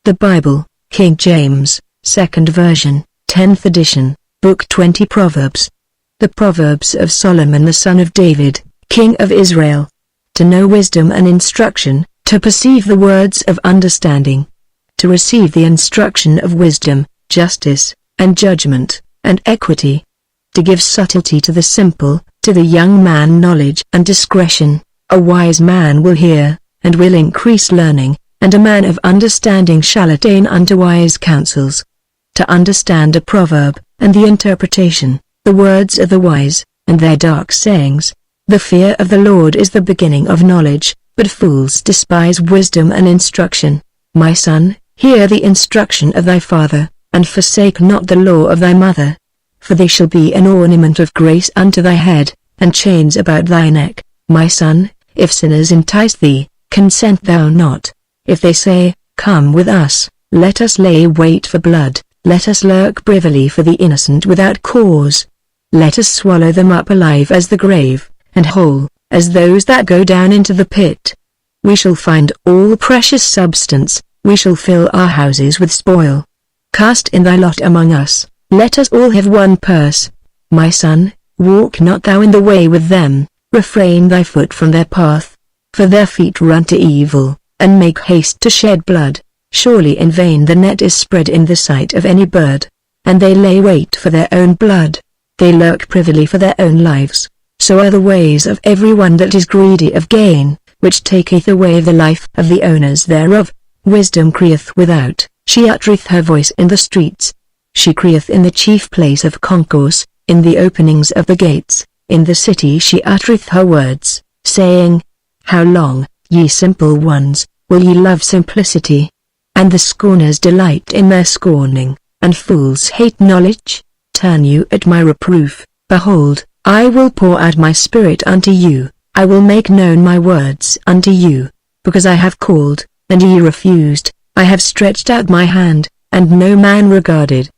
The Bible, King James, 2nd version, 10th edition, Book 20 Proverbs. The Proverbs of Solomon the son of David, King of Israel. To know wisdom and instruction, to perceive the words of understanding. To receive the instruction of wisdom, justice, and judgment, and equity. To give subtlety to the simple, to the young man knowledge and discretion. A wise man will hear, and will increase learning, and a man of understanding shall attain unto wise counsels. To understand a proverb, and the interpretation, the words of the wise, and their dark sayings. The fear of the Lord is the beginning of knowledge, but fools despise wisdom and instruction. My son, hear the instruction of thy father, and forsake not the law of thy mother. For they shall be an ornament of grace unto thy head, and chains about thy neck. My son, if sinners entice thee, consent thou not. If they say, Come with us, let us lay wait for blood, let us lurk privily for the innocent without cause. Let us swallow them up alive as the grave, and whole, as those that go down into the pit. We shall find all precious substance, we shall fill our houses with spoil. Cast in thy lot among us, let us all have one purse. My son, walk not thou in the way with them, refrain thy foot from their path. For their feet run to evil, and make haste to shed blood. Surely in vain the net is spread in the sight of any bird, and they lay wait for their own blood. They lurk privily for their own lives. So are the ways of every one that is greedy of gain, which taketh away the life of the owners thereof. Wisdom crieth without, she uttereth her voice in the streets. She crieth in the chief place of concourse, in the openings of the gates, in the city she uttereth her words, saying, How long, ye simple ones, will ye love simplicity? And the scorners delight in their scorning, and fools hate knowledge. Turn you at my reproof, behold, I will pour out my spirit unto you, I will make known my words unto you. Because I have called, and ye refused, I have stretched out my hand, and no man regarded.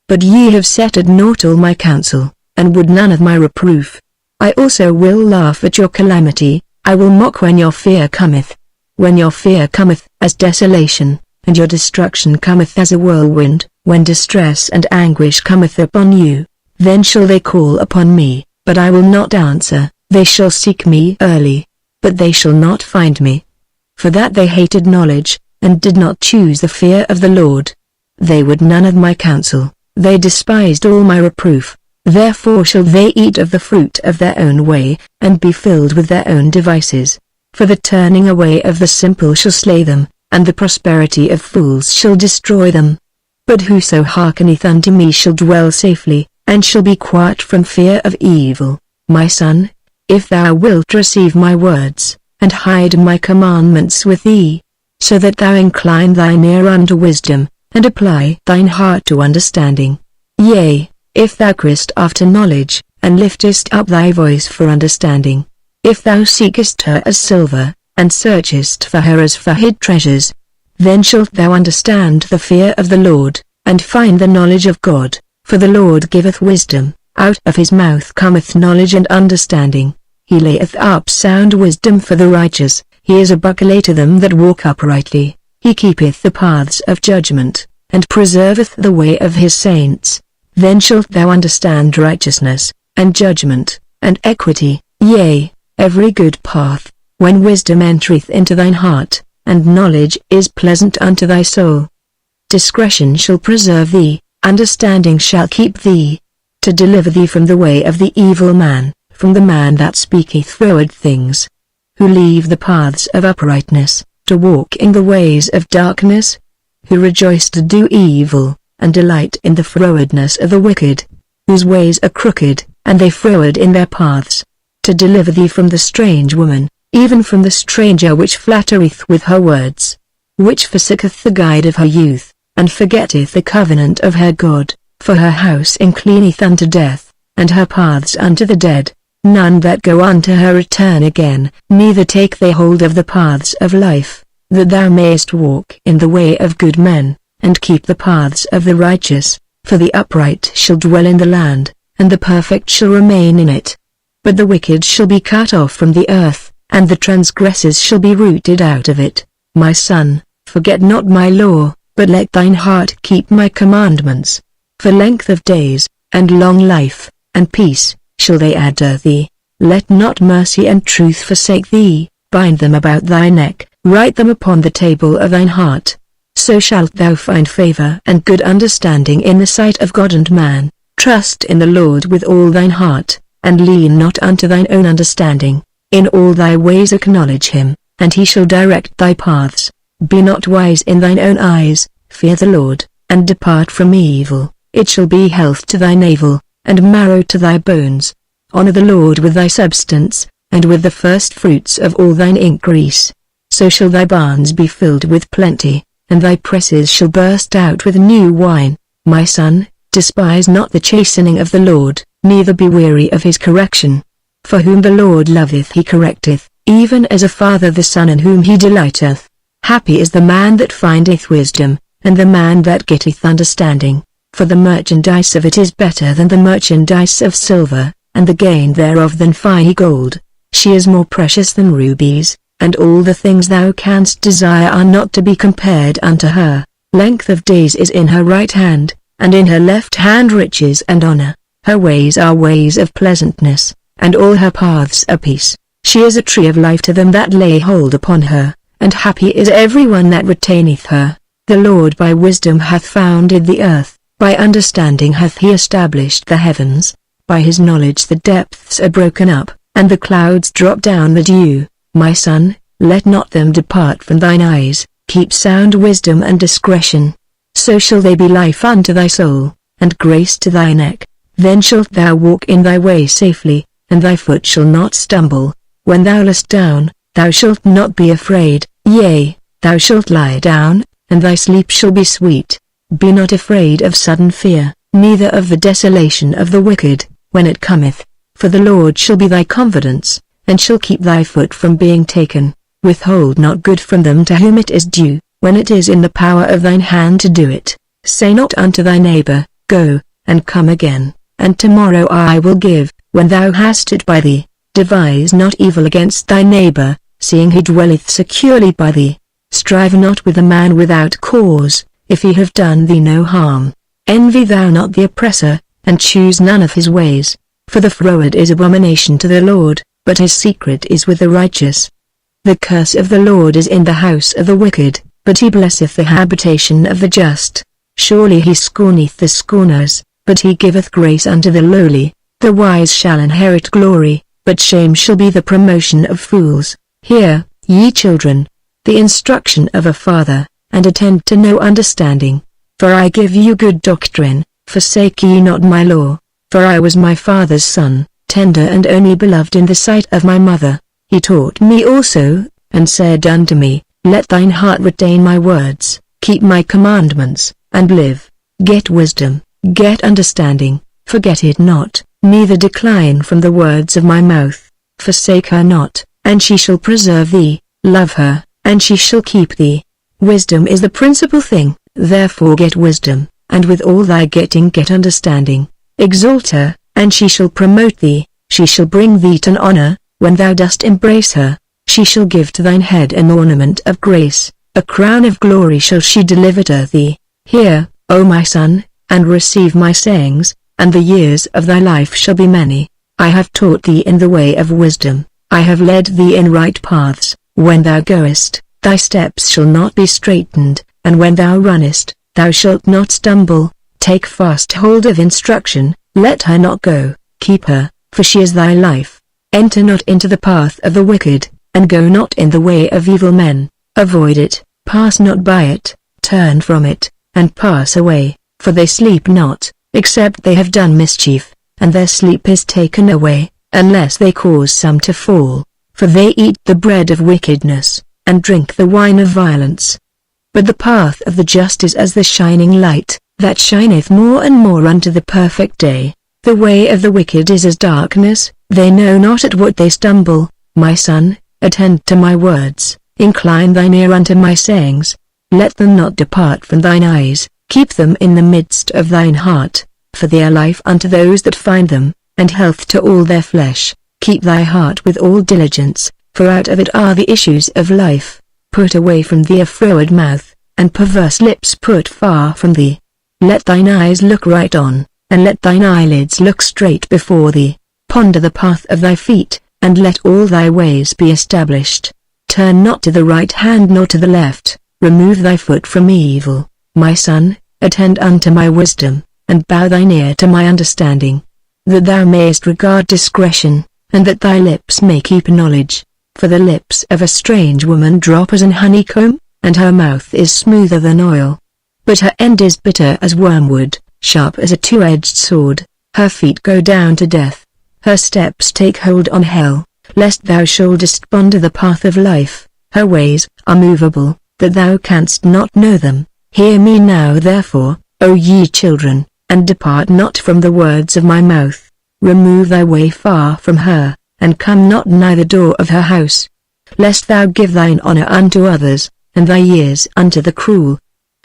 But ye have set at naught all my counsel, and would none of my reproof. I also will laugh at your calamity, I will mock when your fear cometh. When your fear cometh as desolation, and your destruction cometh as a whirlwind, when distress and anguish cometh upon you, then shall they call upon me, but I will not answer. They shall seek me early, but they shall not find me. For that they hated knowledge, and did not choose the fear of the Lord. They would none of my counsel, they despised all my reproof. Therefore shall they eat of the fruit of their own way, and be filled with their own devices. For the turning away of the simple shall slay them, and the prosperity of fools shall destroy them. But whoso hearkeneth unto me shall dwell safely, and shall be quiet from fear of evil. My son, if thou wilt receive my words, and hide my commandments with thee, so that thou incline thine ear unto wisdom, and apply thine heart to understanding. Yea, if thou criest after knowledge, and liftest up thy voice for understanding. If thou seekest her as silver, and searchest for her as for hid treasures, then shalt thou understand the fear of the Lord, and find the knowledge of God. For the Lord giveth wisdom, out of his mouth cometh knowledge and understanding. He layeth up sound wisdom for the righteous, he is a buckler to them that walk uprightly. He keepeth the paths of judgment, and preserveth the way of his saints. Then shalt thou understand righteousness, and judgment, and equity, yea, every good path, when wisdom entereth into thine heart, and knowledge is pleasant unto thy soul. Discretion shall preserve thee, understanding shall keep thee, to deliver thee from the way of the evil man, from the man that speaketh froward things, who leave the paths of uprightness, to walk in the ways of darkness, who rejoice to do evil, and delight in the frowardness of the wicked, whose ways are crooked, and they froward in their paths, to deliver thee from the strange woman, even from the stranger which flattereth with her words, which forsooketh the guide of her youth, and forgetteth the covenant of her God. For her house inclineth unto death, and her paths unto the dead. None that go unto her return again, neither take they hold of the paths of life, that thou mayest walk in the way of good men, and keep the paths of the righteous. For the upright shall dwell in the land, and the perfect shall remain in it. But the wicked shall be cut off from the earth, and the transgressors shall be rooted out of it. My son, forget not my law, but let thine heart keep my commandments. For length of days, and long life, and peace, shall they add to thee. Let not mercy and truth forsake thee. Bind them about thy neck, write them upon the table of thine heart. So shalt thou find favor and good understanding in the sight of God and man. Trust in the Lord with all thine heart, and lean not unto thine own understanding. In all thy ways acknowledge him, and he shall direct thy paths. Be not wise in thine own eyes, fear the Lord, and depart from evil. It shall be health to thy navel, and marrow to thy bones. Honor the Lord with thy substance, and with the first fruits of all thine increase. So shall thy barns be filled with plenty, and thy presses shall burst out with new wine. My son, despise not the chastening of the Lord, neither be weary of his correction. For whom the Lord loveth he correcteth, even as a father the son in whom he delighteth. Happy is the man that findeth wisdom, and the man that getteth understanding. For the merchandise of it is better than the merchandise of silver, and the gain thereof than fine gold. She is more precious than rubies, and all the things thou canst desire are not to be compared unto her. Length of days is in her right hand, and in her left hand riches and honor. Her ways are ways of pleasantness, and all her paths are peace. She is a tree of life to them that lay hold upon her, and happy is every one that retaineth her. The Lord by wisdom hath founded the earth, by understanding hath he established the heavens. By his knowledge the depths are broken up, and the clouds drop down the dew. My son, let not them depart from thine eyes, keep sound wisdom and discretion. So shall they be life unto thy soul, and grace to thy neck. Then shalt thou walk in thy way safely, and thy foot shall not stumble. When thou liest down, thou shalt not be afraid, yea, thou shalt lie down, and thy sleep shall be sweet. Be not afraid of sudden fear, neither of the desolation of the wicked, when it cometh. For the Lord shall be thy confidence, and shall keep thy foot from being taken. Withhold not good from them to whom it is due, when it is in the power of thine hand to do it. Say not unto thy neighbor, Go, and come again, and tomorrow I will give, when thou hast it by thee. Devise not evil against thy neighbor, seeing he dwelleth securely by thee. Strive not with a man without cause, if he have done thee no harm. Envy thou not the oppressor, and choose none of his ways. For the froward is abomination to the Lord, but his secret is with the righteous. The curse of the Lord is in the house of the wicked, but he blesseth the habitation of the just. Surely he scorneth the scorners, but he giveth grace unto the lowly. The wise shall inherit glory, but shame shall be the promotion of fools. Hear, ye children, the instruction of a father, and attend to no understanding. For I give you good doctrine, forsake ye not my law. For I was my father's son, tender and only beloved in the sight of my mother. He taught me also, and said unto me, Let thine heart retain my words, keep my commandments, and live. Get wisdom, get understanding, forget it not, neither decline from the words of my mouth. Forsake her not, and she shall preserve thee. Love her, and she shall keep thee. Wisdom is the principal thing, therefore get wisdom, and with all thy getting get understanding. Exalt her, and she shall promote thee. She shall bring thee to honor, when thou dost embrace her. She shall give to thine head an ornament of grace, a crown of glory shall she deliver to thee. Hear, O my son, and receive my sayings, and the years of thy life shall be many. I have taught thee in the way of wisdom, I have led thee in right paths. When thou goest, thy steps shall not be straitened, and when thou runnest, thou shalt not stumble. Take fast hold of instruction, let her not go, keep her, for she is thy life. Enter not into the path of the wicked, and go not in the way of evil men. Avoid it, pass not by it, turn from it, and pass away, for they sleep not, except they have done mischief, and their sleep is taken away, unless they cause some to fall. For they eat the bread of wickedness, and drink the wine of violence. But the path of the just is as the shining light, that shineth more and more unto the perfect day. The way of the wicked is as darkness, they know not at what they stumble. My son, attend to my words, incline thine ear unto my sayings. Let them not depart from thine eyes, keep them in the midst of thine heart, for they are life unto those that find them, and health to all their flesh. Keep thy heart with all diligence, for out of it are the issues of life. Put away from thee a froward mouth, and perverse lips put far from thee. Let thine eyes look right on, and let thine eyelids look straight before thee. Ponder the path of thy feet, and let all thy ways be established. Turn not to the right hand nor to the left, remove thy foot from evil. My son, attend unto my wisdom, and bow thine ear to my understanding, that thou mayest regard discretion, and that thy lips may keep knowledge. For the lips of a strange woman drop as an honeycomb, and her mouth is smoother than oil. But her end is bitter as wormwood, sharp as a two-edged sword. Her feet go down to death. Her steps take hold on hell, lest thou shouldest ponder the path of life. Her ways are movable, that thou canst not know them. Hear me now therefore, O ye children, and depart not from the words of my mouth. Remove thy way far from her, and come not nigh the door of her house. Lest thou give thine honor unto others, and thy years unto the cruel.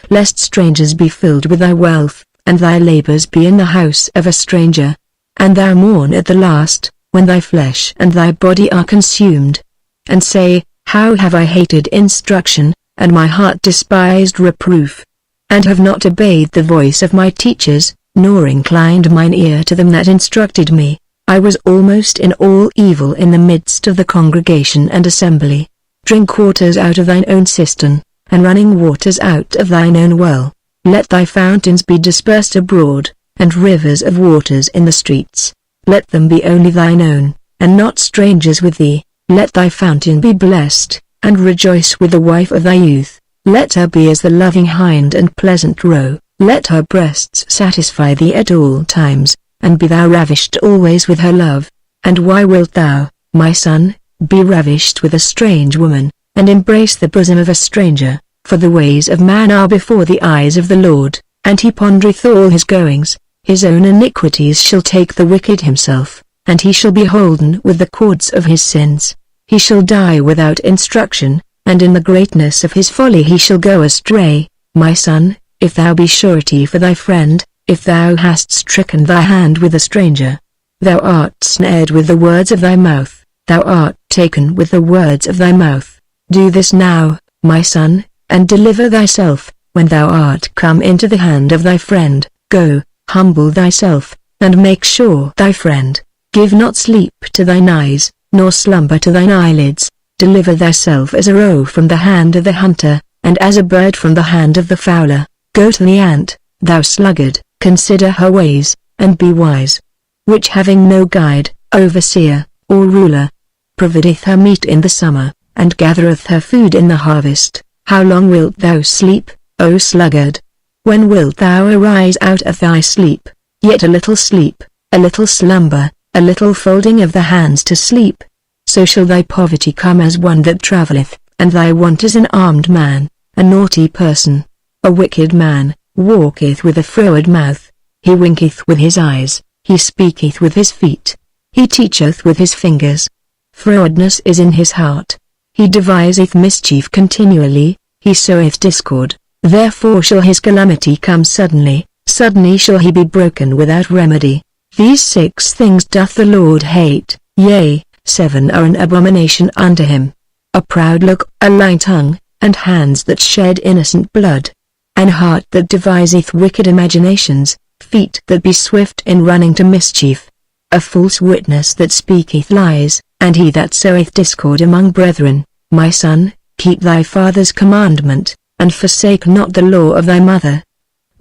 Lest strangers be filled with thy wealth, and thy labors be in the house of a stranger. And thou mourn at the last, when thy flesh and thy body are consumed. And say, How have I hated instruction, and my heart despised reproof. And have not obeyed the voice of my teachers, nor inclined mine ear to them that instructed me. I was almost in all evil in the midst of the congregation and assembly. Drink waters out of thine own cistern, and running waters out of thine own well. Let thy fountains be dispersed abroad, and rivers of waters in the streets. Let them be only thine own, and not strangers with thee. Let thy fountain be blessed, and rejoice with the wife of thy youth. Let her be as the loving hind and pleasant roe. Let her breasts satisfy thee at all times, and be thou ravished always with her love. And why wilt thou, my son, be ravished with a strange woman, and embrace the bosom of a stranger? For the ways of man are before the eyes of the Lord, and he pondereth all his goings. His own iniquities shall take the wicked himself, and he shall be holden with the cords of his sins. He shall die without instruction, and in the greatness of his folly he shall go astray. My son, if thou be surety for thy friend, if thou hast stricken thy hand with a stranger, thou art snared with the words of thy mouth, thou art taken with the words of thy mouth. Do this now, my son, and deliver thyself, when thou art come into the hand of thy friend. Go, humble thyself, and make sure thy friend. Give not sleep to thine eyes, nor slumber to thine eyelids. Deliver thyself as a roe from the hand of the hunter, and as a bird from the hand of the fowler. Go to the ant, thou sluggard, consider her ways, and be wise. Which having no guide, overseer, or ruler, provideth her meat in the summer, and gathereth her food in the harvest. How long wilt thou sleep, O sluggard? When wilt thou arise out of thy sleep? Yet a little sleep, a little slumber, a little folding of the hands to sleep. So shall thy poverty come as one that travelleth, and thy want as an armed man, a naughty person. A wicked man walketh with a froward mouth. He winketh with his eyes, he speaketh with his feet, he teacheth with his fingers. Frowardness is in his heart. He deviseth mischief continually, he soweth discord. Therefore shall his calamity come suddenly, suddenly shall he be broken without remedy. These 6 things doth the Lord hate, yea, 7 are an abomination unto him: a proud look, a lying tongue, and hands that shed innocent blood, an heart that deviseth wicked imaginations, feet that be swift in running to mischief, a false witness that speaketh lies, and he that soweth discord among brethren. My son, keep thy father's commandment, and forsake not the law of thy mother.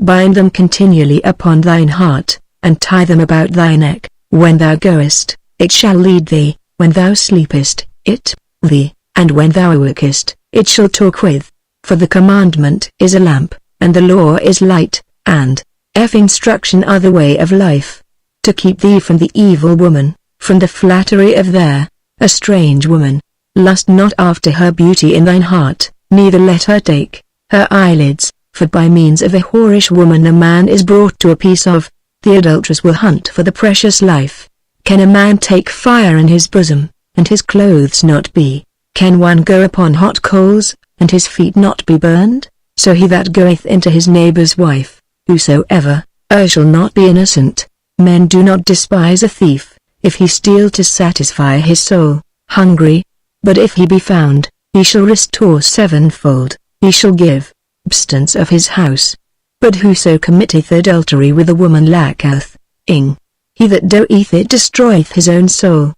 Bind them continually upon thine heart, and tie them about thy neck. When thou goest, it shall lead thee; when thou sleepest, it thee; and when thou awakest, it shall talk with. For the commandment is a lamp, and the law is light, and instruction are the way of life. To keep thee from the evil woman, from the flattery of a strange woman. Lust not after her beauty in thine heart, neither let her take her eyelids, for by means of a whorish woman a man is brought to a piece of. The adulteress will hunt for the precious life. Can a man take fire in his bosom, and his clothes not be? Can one go upon hot coals, and his feet not be burned? So he that goeth into his neighbor's wife, whosoever, shall not be innocent. Men do not despise a thief, if he steal to satisfy his soul, hungry. But if he be found, he shall restore sevenfold, he shall give substance of his house. But whoso committeth adultery with a woman lacketh, ing. He that doeth it destroyeth his own soul.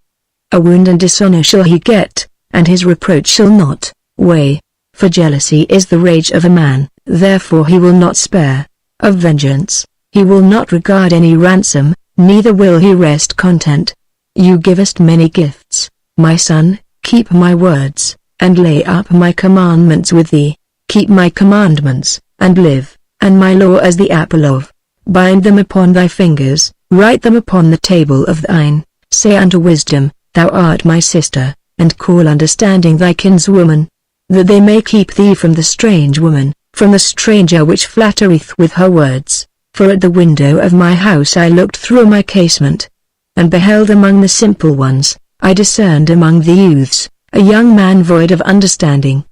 A wound and dishonor shall he get, and his reproach shall not weigh. For jealousy is the rage of a man, therefore he will not spare. Of vengeance, he will not regard any ransom, neither will he rest content. You givest many gifts, my son, keep my words, and lay up my commandments with thee. Keep my commandments, and live, and my law as the apple of. Bind them upon thy fingers, write them upon the table of thine. Say unto wisdom, thou art my sister, and call understanding thy kinswoman. That they may keep thee from the strange woman, from the stranger which flattereth with her words. For at the window of my house I looked through my casement, and beheld among the simple ones, I discerned among the youths, a young man void of understanding,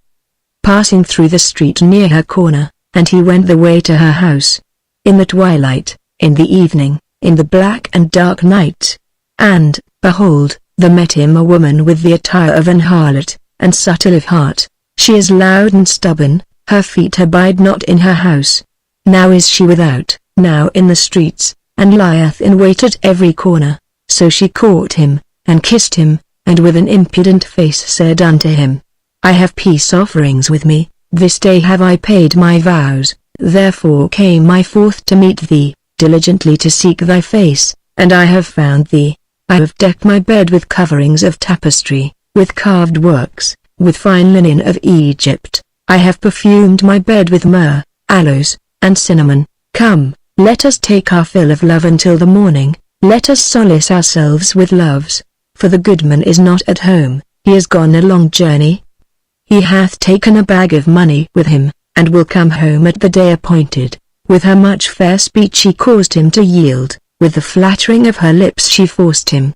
passing through the street near her corner, and he went the way to her house. In the twilight, in the evening, in the black and dark night. And, behold, there met him a woman with the attire of an harlot, and subtle of heart. She is loud and stubborn, her feet abide not in her house. Now is she without, now in the streets, and lieth in wait at every corner. So she caught him, and kissed him, and with an impudent face said unto him, I have peace offerings with me, this day have I paid my vows, therefore came I forth to meet thee, diligently to seek thy face, and I have found thee. I have decked my bed with coverings of tapestry, with carved works, with fine linen of Egypt. I have perfumed my bed with myrrh, aloes, and cinnamon. Come, let us take our fill of love until the morning, let us solace ourselves with loves. For the goodman is not at home, he is gone a long journey. He hath taken a bag of money with him, and will come home at the day appointed. With her much fair speech she caused him to yield, with the flattering of her lips she forced him.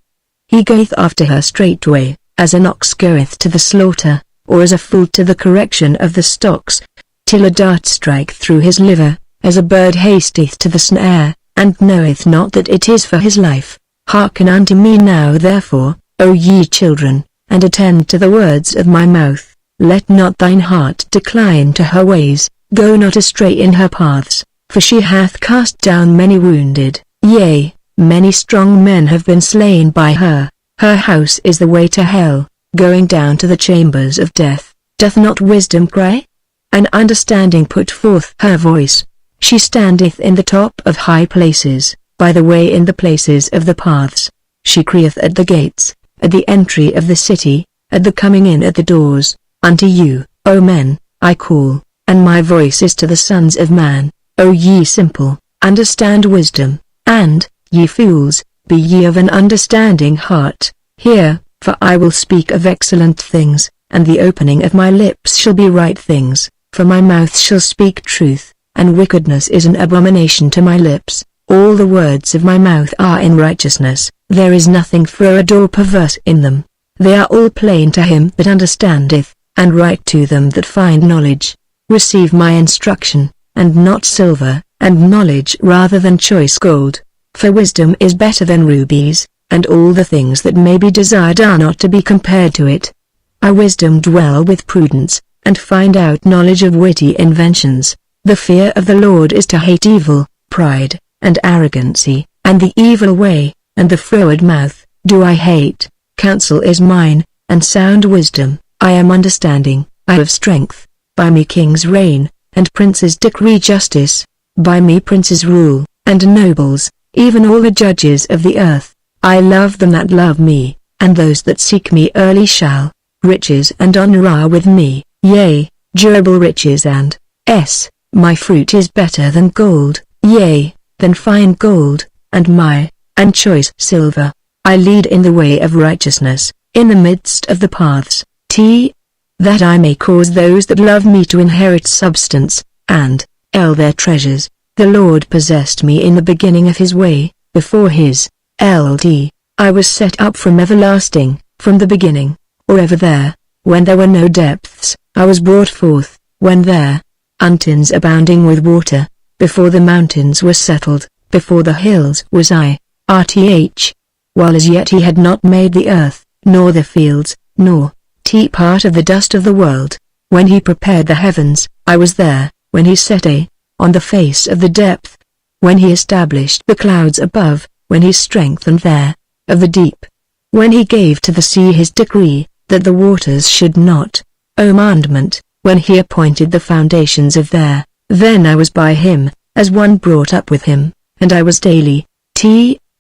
He goeth after her straightway, as an ox goeth to the slaughter, or as a fool to the correction of the stocks, till a dart strike through his liver, as a bird hasteth to the snare, and knoweth not that it is for his life. Hearken unto me now therefore, O ye children, and attend to the words of my mouth. Let not thine heart decline to her ways, go not astray in her paths, for she hath cast down many wounded, yea, many strong men have been slain by her. Her house is the way to hell, going down to the chambers of death. Doth not wisdom cry? And understanding put forth her voice. She standeth in the top of high places, by the way in the places of the paths. She crieth at the gates, at the entry of the city, at the coming in at the doors. Unto you, O men, I call, and my voice is to the sons of man. O ye simple, understand wisdom, and, ye fools, be ye of an understanding heart. Hear, for I will speak of excellent things, and the opening of my lips shall be right things, for my mouth shall speak truth, and wickedness is an abomination to my lips. All the words of my mouth are in righteousness, there is nothing froward or perverse in them. They are all plain to him that understandeth, and right to them that find knowledge. Receive my instruction, and not silver, and knowledge rather than choice gold. For wisdom is better than rubies, and all the things that may be desired are not to be compared to it. I wisdom dwell with prudence, and find out knowledge of witty inventions. The fear of the Lord is to hate evil, pride, and arrogancy, and the evil way, and the froward mouth, do I hate. Counsel is mine, and sound wisdom, I am understanding, I have strength. By me kings reign, and princes decree justice. By me princes rule, and nobles, even all the judges of the earth. I love them that love me, and those that seek me early shall. Riches and honor are with me, yea, durable riches and, my fruit is better than gold, yea, than fine gold, and choice silver. I lead in the way of righteousness, in the midst of the paths, that I may cause those that love me to inherit substance, and, their treasures. The Lord possessed me in the beginning of his way, before his, I was set up from everlasting, from the beginning, or ever there, when there were no depths, I was brought forth, when there, mountains abounding with water, before the mountains were settled, before the hills was I, while as yet he had not made the earth, nor the fields, nor, part of the dust of the world. When he prepared the heavens, I was there, when he set on the face of the depth, when he established the clouds above, when he strengthened there, of the deep. When he gave to the sea his decree, that the waters should not, O mandment, when he appointed the foundations of there, then I was by him, as one brought up with him, and I was daily,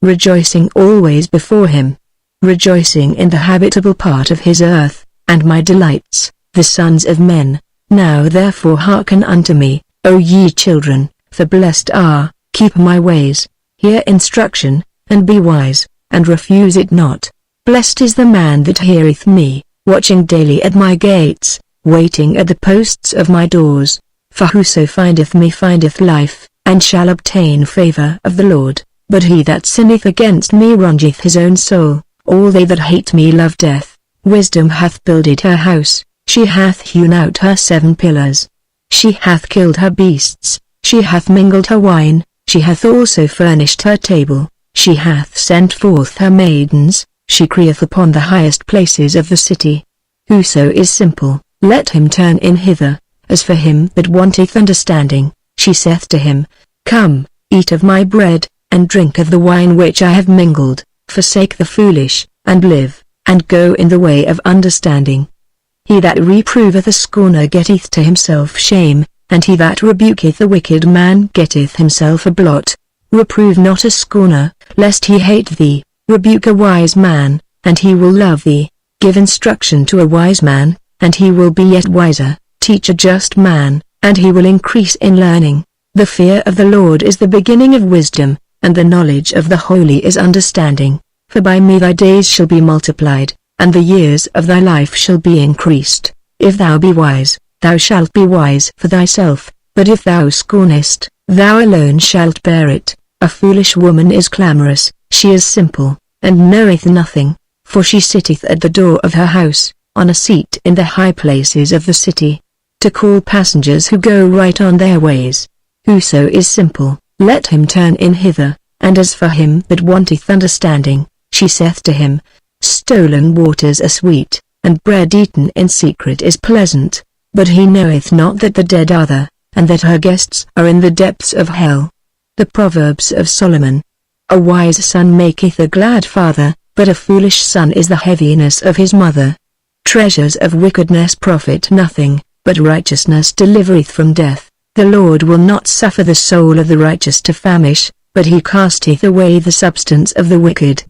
rejoicing always before him, rejoicing in the habitable part of his earth, and my delights, the sons of men. Now therefore hearken unto me, O ye children, for blessed are, keep my ways, hear instruction, and be wise, and refuse it not. Blessed is the man that heareth me, watching daily at my gates, waiting at the posts of my doors. For whoso findeth me findeth life, and shall obtain favor of the Lord. But he that sinneth against me wrongeth his own soul. All they that hate me love death. Wisdom hath builded her house, she hath hewn out her 7 pillars. She hath killed her beasts, she hath mingled her wine, she hath also furnished her table, she hath sent forth her maidens, she crieth upon the highest places of the city. Whoso is simple, let him turn in hither. As for him that wanteth understanding, she saith to him, Come, eat of my bread, and drink of the wine which I have mingled, forsake the foolish, and live, and go in the way of understanding. He that reproveth a scorner getteth to himself shame, and he that rebuketh a wicked man getteth himself a blot. Reprove not a scorner, lest he hate thee, rebuke a wise man, and he will love thee. Give instruction to a wise man, and he will be yet wiser. Teach a just man, and he will increase in learning. The fear of the Lord is the beginning of wisdom, and the knowledge of the holy is understanding. For by me thy days shall be multiplied, and the years of thy life shall be increased. If thou be wise, thou shalt be wise for thyself, but if thou scornest, thou alone shalt bear it. A foolish woman is clamorous, she is simple, and knoweth nothing, for she sitteth at the door of her house, on a seat in the high places of the city, to call passengers who go right on their ways. Whoso is simple, let him turn in hither. And as for him that wanteth understanding, she saith to him, Stolen waters are sweet, and bread eaten in secret is pleasant. But he knoweth not that the dead are there, and that her guests are in the depths of hell. The Proverbs of Solomon. A wise son maketh a glad father, but a foolish son is the heaviness of his mother. Treasures of wickedness profit nothing, but righteousness delivereth from death. The Lord will not suffer the soul of the righteous to famish, but he casteth away the substance of the wicked.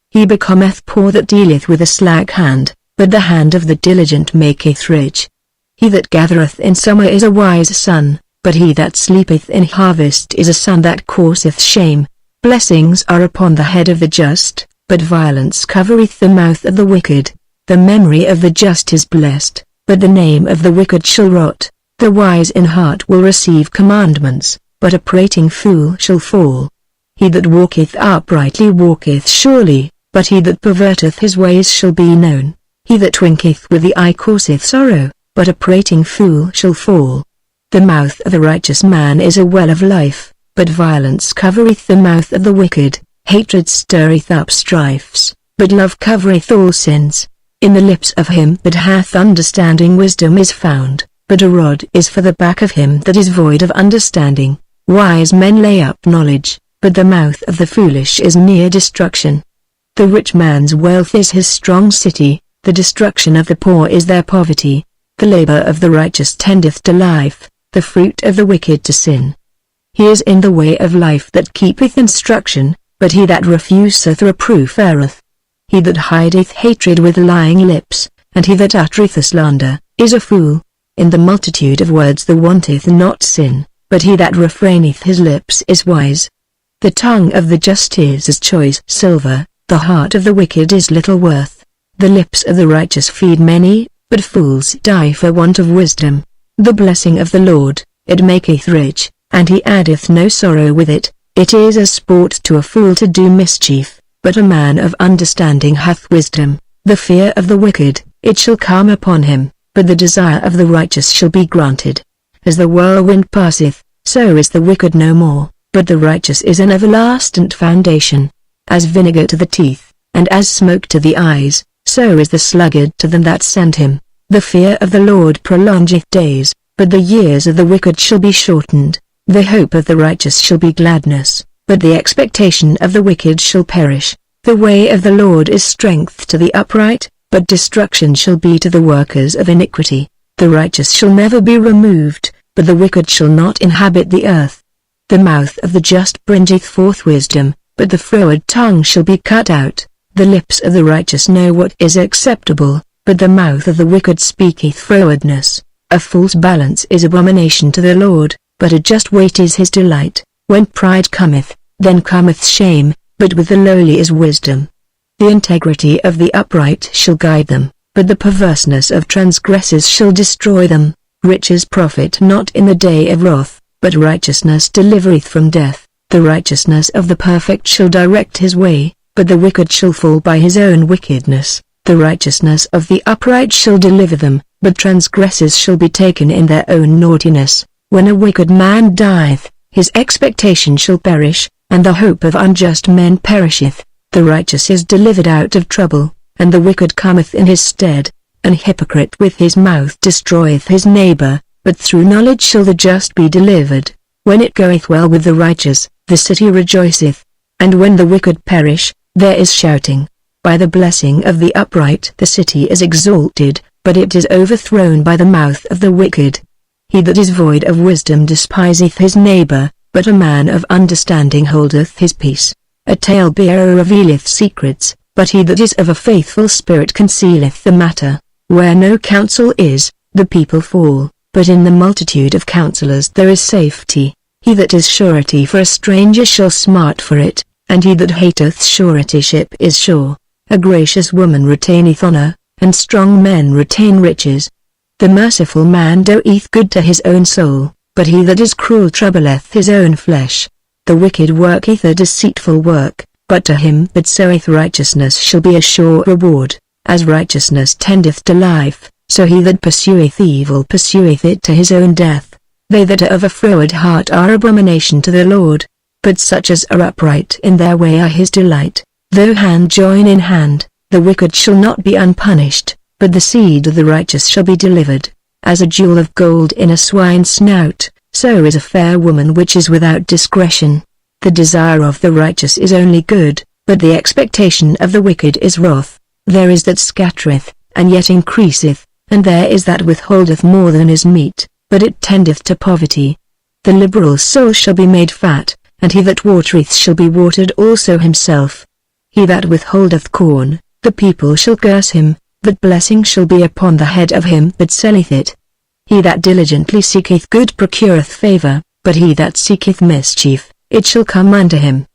He becometh poor that dealeth with a slack hand, but the hand of the diligent maketh rich. He that gathereth in summer is a wise son, but he that sleepeth in harvest is a son that causeth shame. Blessings are upon the head of the just, but violence covereth the mouth of the wicked. The memory of the just is blessed, but the name of the wicked shall rot. The wise in heart will receive commandments, but a prating fool shall fall. He that walketh uprightly walketh surely, but he that perverteth his ways shall be known. He that winketh with the eye causeth sorrow, but a prating fool shall fall. The mouth of the righteous man is a well of life, but violence covereth the mouth of the wicked. Hatred stirreth up strifes, but love covereth all sins. In the lips of him that hath understanding wisdom is found, but a rod is for the back of him that is void of understanding. Wise men lay up knowledge, but the mouth of the foolish is near destruction. The rich man's wealth is his strong city, the destruction of the poor is their poverty. The labor of the righteous tendeth to life, the fruit of the wicked to sin. He is in the way of life that keepeth instruction, but he that refuseth reproof erreth. He that hideth hatred with lying lips, and he that uttereth a slander, is a fool. In the multitude of words there wanteth not sin, but he that refraineth his lips is wise. The tongue of the just is as choice silver, the heart of the wicked is little worth. The lips of the righteous feed many, but fools die for want of wisdom. The blessing of the Lord, it maketh rich, and he addeth no sorrow with it. It is a sport to a fool to do mischief, but a man of understanding hath wisdom. The fear of the wicked, it shall come upon him, but the desire of the righteous shall be granted. As the whirlwind passeth, so is the wicked no more, but the righteous is an everlasting foundation. As vinegar to the teeth, and as smoke to the eyes, so is the sluggard to them that send him. The fear of the Lord prolongeth days, but the years of the wicked shall be shortened. The hope of the righteous shall be gladness, but the expectation of the wicked shall perish. The way of the Lord is strength to the upright, but destruction shall be to the workers of iniquity. The righteous shall never be removed, but the wicked shall not inhabit the earth. The mouth of the just bringeth forth wisdom, but the froward tongue shall be cut out. The lips of the righteous know what is acceptable, but the mouth of the wicked speaketh frowardness. A false balance is abomination to the Lord, but a just weight is his delight. When pride cometh, then cometh shame, but with the lowly is wisdom. The integrity of the upright shall guide them, but the perverseness of transgressors shall destroy them. Riches profit not in the day of wrath, but righteousness delivereth from death. The righteousness of the perfect shall direct his way, but the wicked shall fall by his own wickedness. The righteousness of the upright shall deliver them, but transgressors shall be taken in their own naughtiness. When a wicked man dieth, his expectation shall perish, and the hope of unjust men perisheth. The righteous is delivered out of trouble, and the wicked cometh in his stead. An hypocrite with his mouth destroyeth his neighbor, but through knowledge shall the just be delivered. When it goeth well with the righteous, the city rejoiceth, and when the wicked perish, there is shouting. By the blessing of the upright the city is exalted, but it is overthrown by the mouth of the wicked. He that is void of wisdom despiseth his neighbor, but a man of understanding holdeth his peace. A talebearer revealeth secrets, but he that is of a faithful spirit concealeth the matter. Where no counsel is, the people fall, but in the multitude of counselors there is safety. He that is surety for a stranger shall smart for it, and he that hateth suretyship is sure. A gracious woman retaineth honor, and strong men retain riches. The merciful man doeth good to his own soul, but he that is cruel troubleth his own flesh. The wicked worketh a deceitful work, but to him that soweth righteousness shall be a sure reward. As righteousness tendeth to life, so he that pursueth evil pursueth it to his own death. They that are of a froward heart are abomination to the Lord, but such as are upright in their way are his delight. Though hand join in hand, the wicked shall not be unpunished, but the seed of the righteous shall be delivered. As a jewel of gold in a swine's snout, so is a fair woman which is without discretion. The desire of the righteous is only good, but the expectation of the wicked is wrath. There is that scattereth, and yet increaseth, and there is that withholdeth more than is meet, but it tendeth to poverty. The liberal soul shall be made fat, and he that watereth shall be watered also himself. He that withholdeth corn, the people shall curse him, but blessing shall be upon the head of him that selleth it. He that diligently seeketh good procureth favor, but he that seeketh mischief, it shall come unto him.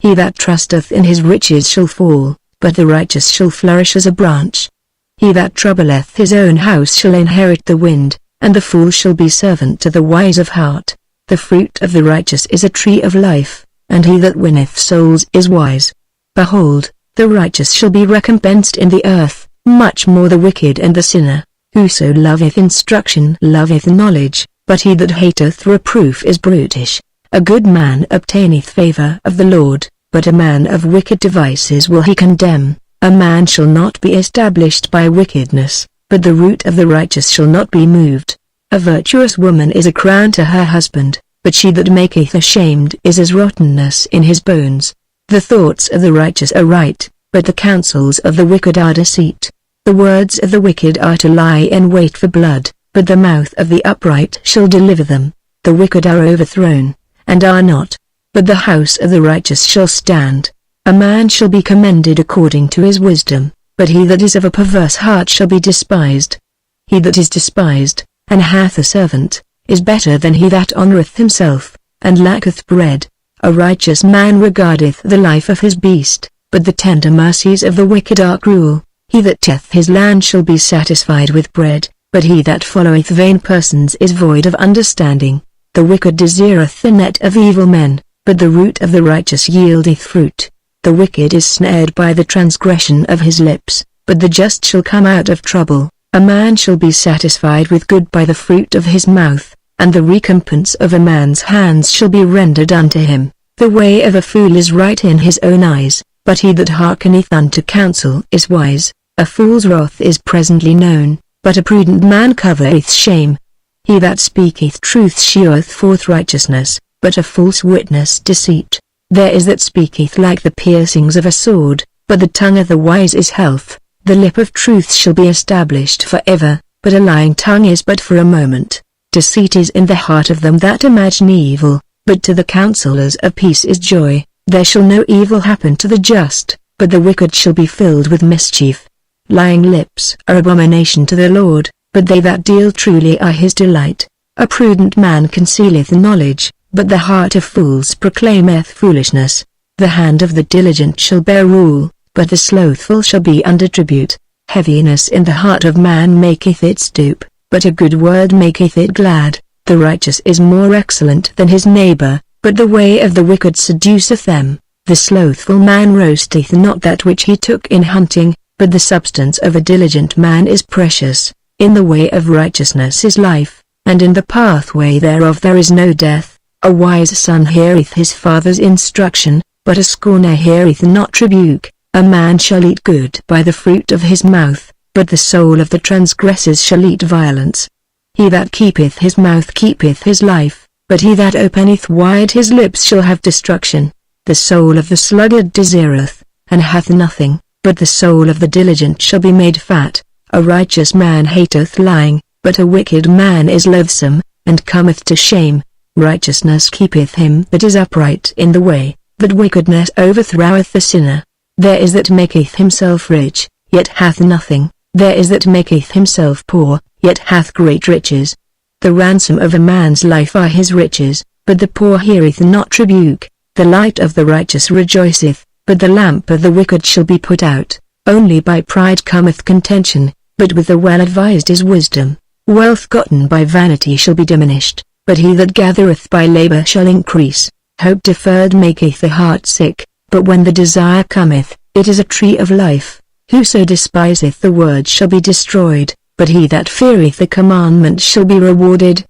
He that trusteth in his riches shall fall, but the righteous shall flourish as a branch. He that troubleth his own house shall inherit the wind, and the fool shall be servant to the wise of heart. The fruit of the righteous is a tree of life, and he that winneth souls is wise. Behold, the righteous shall be recompensed in the earth, much more the wicked and the sinner. Whoso loveth instruction loveth knowledge, but he that hateth reproof is brutish. A good man obtaineth favor of the Lord, but a man of wicked devices will he condemn. A man shall not be established by wickedness, but the root of the righteous shall not be moved. A virtuous woman is a crown to her husband, but she that maketh ashamed is as rottenness in his bones. The thoughts of the righteous are right, but the counsels of the wicked are deceit. The words of the wicked are to lie in wait for blood, but the mouth of the upright shall deliver them. The wicked are overthrown, and are not, but the house of the righteous shall stand. A man shall be commended according to his wisdom, but he that is of a perverse heart shall be despised. He that is despised, and hath a servant, is better than he that honoureth himself, and lacketh bread. A righteous man regardeth the life of his beast, but the tender mercies of the wicked are cruel. He that tilleth his land shall be satisfied with bread, but he that followeth vain persons is void of understanding. The wicked desireth the net of evil men, but the root of the righteous yieldeth fruit. The wicked is snared by the transgression of his lips, but the just shall come out of trouble. A man shall be satisfied with good by the fruit of his mouth, and the recompense of a man's hands shall be rendered unto him. The way of a fool is right in his own eyes, but he that hearkeneth unto counsel is wise. A fool's wrath is presently known, but a prudent man covereth shame. He that speaketh truth sheweth forth righteousness, but a false witness deceit. There is that speaketh like the piercings of a sword, but the tongue of the wise is health. The lip of truth shall be established for ever, but a lying tongue is but for a moment. Deceit is in the heart of them that imagine evil, but to the counselors of peace is joy. There shall no evil happen to the just, but the wicked shall be filled with mischief. Lying lips are abomination to the Lord, but they that deal truly are his delight. A prudent man concealeth knowledge, but the heart of fools proclaimeth foolishness. The hand of the diligent shall bear rule, but the slothful shall be under tribute. Heaviness in the heart of man maketh it stoop, but a good word maketh it glad. The righteous is more excellent than his neighbor, but the way of the wicked seduceth them. The slothful man roasteth not that which he took in hunting, but the substance of a diligent man is precious. In the way of righteousness is life, and in the pathway thereof there is no death. A wise son heareth his father's instruction, but a scorner heareth not rebuke. A man shall eat good by the fruit of his mouth, but the soul of the transgressors shall eat violence. He that keepeth his mouth keepeth his life, but he that openeth wide his lips shall have destruction. The soul of the sluggard desireth, and hath nothing, but the soul of the diligent shall be made fat. A righteous man hateth lying, but a wicked man is loathsome, and cometh to shame. Righteousness keepeth him that is upright in the way, but wickedness overthroweth the sinner. There is that maketh himself rich, yet hath nothing. There is that maketh himself poor, yet hath great riches. The ransom of a man's life are his riches, but the poor heareth not rebuke. The light of the righteous rejoiceth, but the lamp of the wicked shall be put out. Only by pride cometh contention, but with the well-advised is wisdom. Wealth gotten by vanity shall be diminished, but he that gathereth by labor shall increase. Hope deferred maketh the heart sick, but when the desire cometh, it is a tree of life. Whoso despiseth the word shall be destroyed, but he that feareth the commandment shall be rewarded.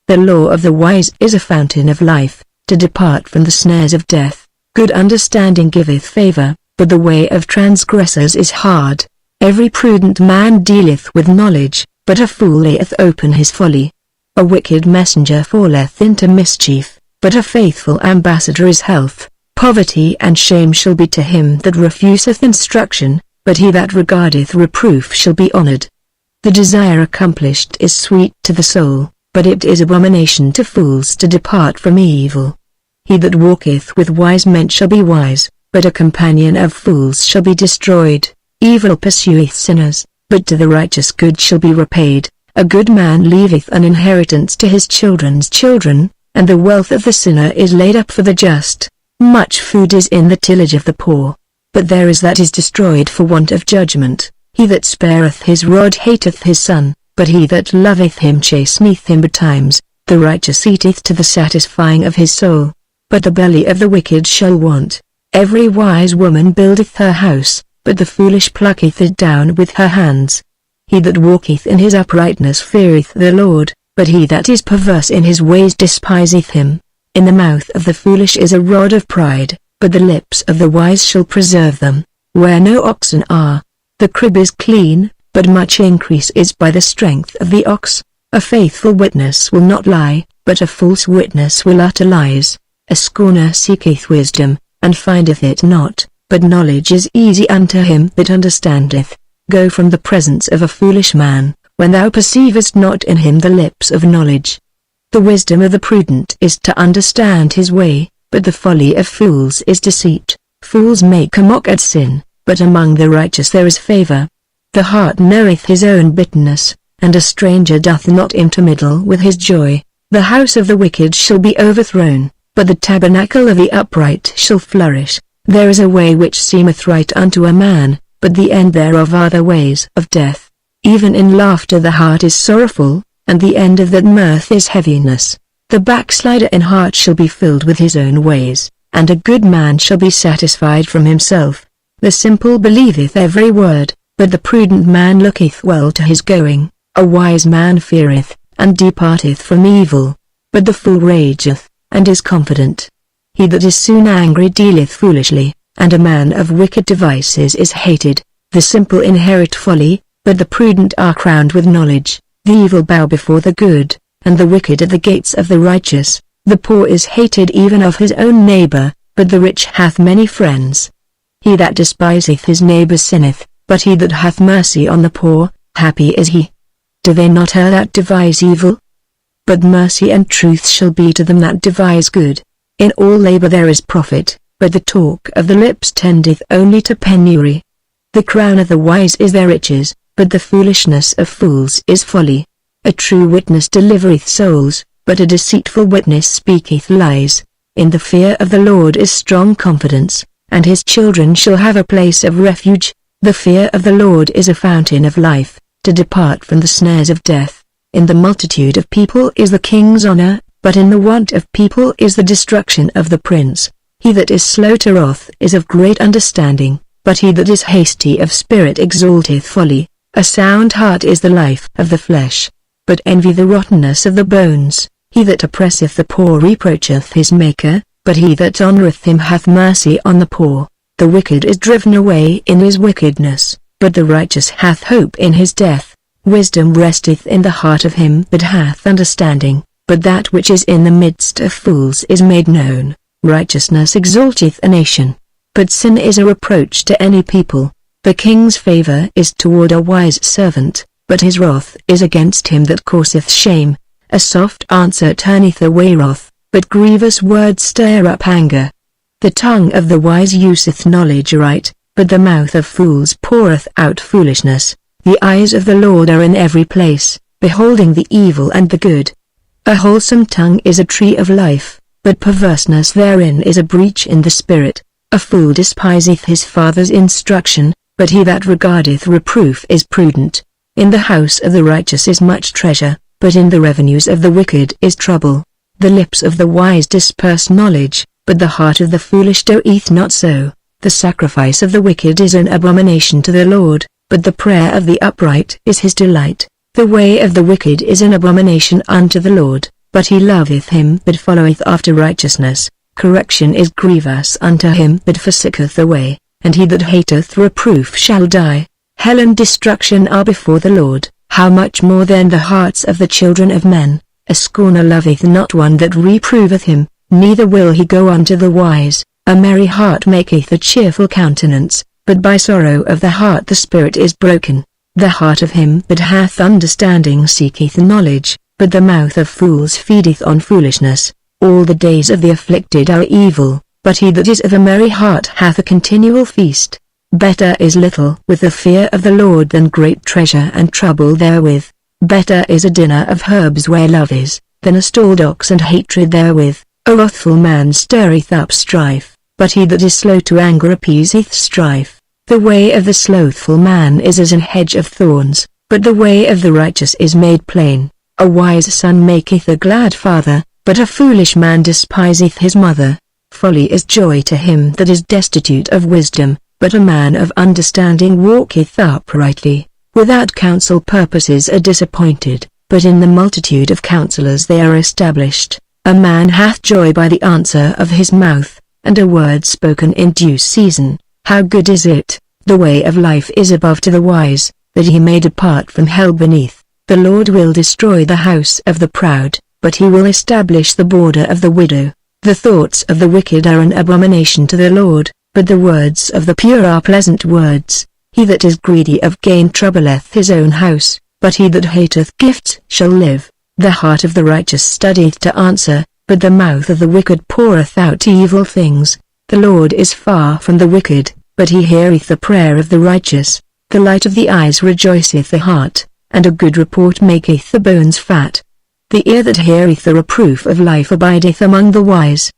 The law of the wise is a fountain of life, to depart from the snares of death. Good understanding giveth favor, but the way of transgressors is hard. Every prudent man dealeth with knowledge, but a fool layeth open his folly. A wicked messenger falleth into mischief, but a faithful ambassador is health. Poverty and shame shall be to him that refuseth instruction, but he that regardeth reproof shall be honored. The desire accomplished is sweet to the soul, but it is abomination to fools to depart from evil. He that walketh with wise men shall be wise, but a companion of fools shall be destroyed. Evil pursueth sinners, but to the righteous good shall be repaid. A good man leaveth an inheritance to his children's children, and the wealth of the sinner is laid up for the just. Much food is in the tillage of the poor, but there is that is destroyed for want of judgment. He that spareth his rod hateth his son, but he that loveth him chasteneth him betimes. The righteous eateth to the satisfying of his soul, but the belly of the wicked shall want. Every wise woman buildeth her house, but the foolish plucketh it down with her hands. He that walketh in his uprightness feareth the Lord, but he that is perverse in his ways despiseth him. In the mouth of the foolish is a rod of pride, but the lips of the wise shall preserve them. Where no oxen are, the crib is clean, but much increase is by the strength of the ox. A faithful witness will not lie, but a false witness will utter lies. A scorner seeketh wisdom, and findeth it not, but knowledge is easy unto him that understandeth. Go from the presence of a foolish man, when thou perceivest not in him the lips of knowledge. The wisdom of the prudent is to understand his way, but the folly of fools is deceit. Fools make a mock at sin, but among the righteous there is favor. The heart knoweth his own bitterness, and a stranger doth not intermeddle with his joy. The house of the wicked shall be overthrown, but the tabernacle of the upright shall flourish. There is a way which seemeth right unto a man, but the end thereof are the ways of death. Even in laughter the heart is sorrowful, and the end of that mirth is heaviness. The backslider in heart shall be filled with his own ways, and a good man shall be satisfied from himself. The simple believeth every word, but the prudent man looketh well to his going. A wise man feareth, and departeth from evil, but the fool rageth, and is confident. He that is soon angry dealeth foolishly, and a man of wicked devices is hated. The simple inherit folly, but the prudent are crowned with knowledge. The evil bow before the good, and the wicked at the gates of the righteous. The poor is hated even of his own neighbor, but the rich hath many friends. He that despiseth his neighbor sinneth, but he that hath mercy on the poor, happy is he. Do they not err that devise evil? But mercy and truth shall be to them that devise good. In all labor there is profit, but the talk of the lips tendeth only to penury. The crown of the wise is their riches, but the foolishness of fools is folly. A true witness delivereth souls, but a deceitful witness speaketh lies. In the fear of the Lord is strong confidence, and his children shall have a place of refuge. The fear of the Lord is a fountain of life, to depart from the snares of death. In the multitude of people is the king's honor, but in the want of people is the destruction of the prince. He that is slow to wrath is of great understanding, but he that is hasty of spirit exalteth folly. A sound heart is the life of the flesh, but envy the rottenness of the bones. He that oppresseth the poor reproacheth his Maker, but he that honoureth him hath mercy on the poor. The wicked is driven away in his wickedness, but the righteous hath hope in his death. Wisdom resteth in the heart of him that hath understanding, but that which is in the midst of fools is made known. Righteousness exalteth a nation, but sin is a reproach to any people. The king's favour is toward a wise servant, but his wrath is against him that causeth shame. A soft answer turneth away wrath, but grievous words stir up anger. The tongue of the wise useth knowledge aright, but the mouth of fools poureth out foolishness. The eyes of the Lord are in every place, beholding the evil and the good. A wholesome tongue is a tree of life, but perverseness therein is a breach in the spirit. A fool despiseth his father's instruction, but he that regardeth reproof is prudent. In the house of the righteous is much treasure, but in the revenues of the wicked is trouble. The lips of the wise disperse knowledge, but the heart of the foolish doeth not so. The sacrifice of the wicked is an abomination to the Lord, but the prayer of the upright is his delight. The way of the wicked is an abomination unto the Lord, but he loveth him that followeth after righteousness. Correction is grievous unto him that forsaketh the way, and he that hateth reproof shall die. Hell and destruction are before the Lord, how much more then the hearts of the children of men? A scorner loveth not one that reproveth him, neither will he go unto the wise. A merry heart maketh a cheerful countenance, but by sorrow of the heart the spirit is broken. The heart of him that hath understanding seeketh knowledge, but the mouth of fools feedeth on foolishness. All the days of the afflicted are evil, but he that is of a merry heart hath a continual feast. Better is little with the fear of the Lord than great treasure and trouble therewith. Better is a dinner of herbs where love is, than a stalled ox and hatred therewith. A wrathful man stirreth up strife, but he that is slow to anger appeaseth strife. The way of the slothful man is as an hedge of thorns, but the way of the righteous is made plain. A wise son maketh a glad father, but a foolish man despiseth his mother. Folly is joy to him that is destitute of wisdom, but a man of understanding walketh uprightly. Without counsel purposes are disappointed, but in the multitude of counselors they are established. A man hath joy by the answer of his mouth, and a word spoken in due season. How good is it! The way of life is above to the wise, that he may depart from hell beneath. The Lord will destroy the house of the proud, but he will establish the border of the widow. The thoughts of the wicked are an abomination to the Lord, but the words of the pure are pleasant words. He that is greedy of gain troubleth his own house, but he that hateth gifts shall live. The heart of the righteous studieth to answer, but the mouth of the wicked poureth out evil things. The Lord is far from the wicked, but he heareth the prayer of the righteous. The light of the eyes rejoiceth the heart, and a good report maketh the bones fat. The ear that heareth the reproof of life abideth among the wise.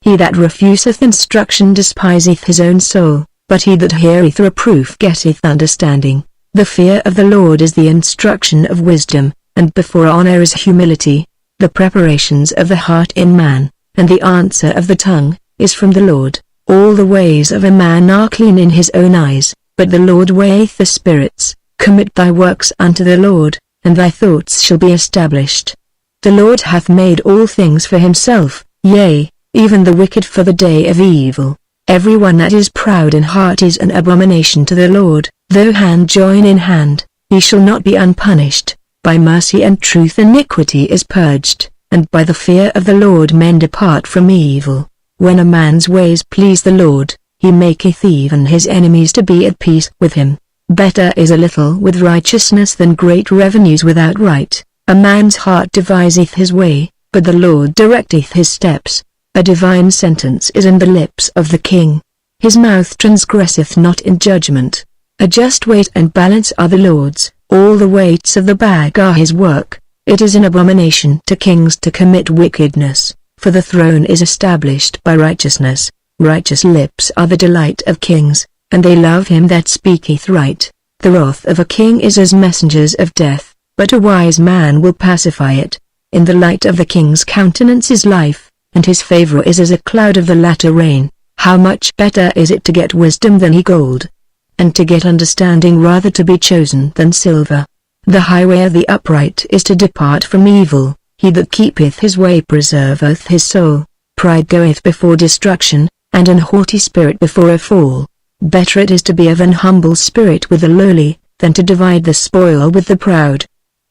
He that refuseth instruction despiseth his own soul, but he that heareth reproof getteth understanding. The fear of the Lord is the instruction of wisdom, and before honor is humility. The preparations of the heart in man, and the answer of the tongue, is from the Lord. All the ways of a man are clean in his own eyes, but the Lord weigheth the spirits. Commit thy works unto the Lord, and thy thoughts shall be established. The Lord hath made all things for himself, yea, even the wicked for the day of evil. Every one that is proud in heart is an abomination to the Lord. Though hand join in hand, he shall not be unpunished. By mercy and truth iniquity is purged, and by the fear of the Lord men depart from evil. When a man's ways please the Lord, he maketh even his enemies to be at peace with him. Better is a little with righteousness than great revenues without right. A man's heart deviseth his way, but the Lord directeth his steps. A divine sentence is in the lips of the king. His mouth transgresseth not in judgment. A just weight and balance are the Lord's, all the weights of the bag are his work. It is an abomination to kings to commit wickedness, for the throne is established by righteousness. Righteous lips are the delight of kings, and they love him that speaketh right. The wrath of a king is as messengers of death, but a wise man will pacify it. In the light of the king's countenance is life, and his favor is as a cloud of the latter rain. How much better is it to get wisdom than gold, and to get understanding rather to be chosen than silver. The highway of the upright is to depart from evil. He that keepeth his way preserveth his soul. Pride goeth before destruction, and an haughty spirit before a fall. Better it is to be of an humble spirit with the lowly, than to divide the spoil with the proud.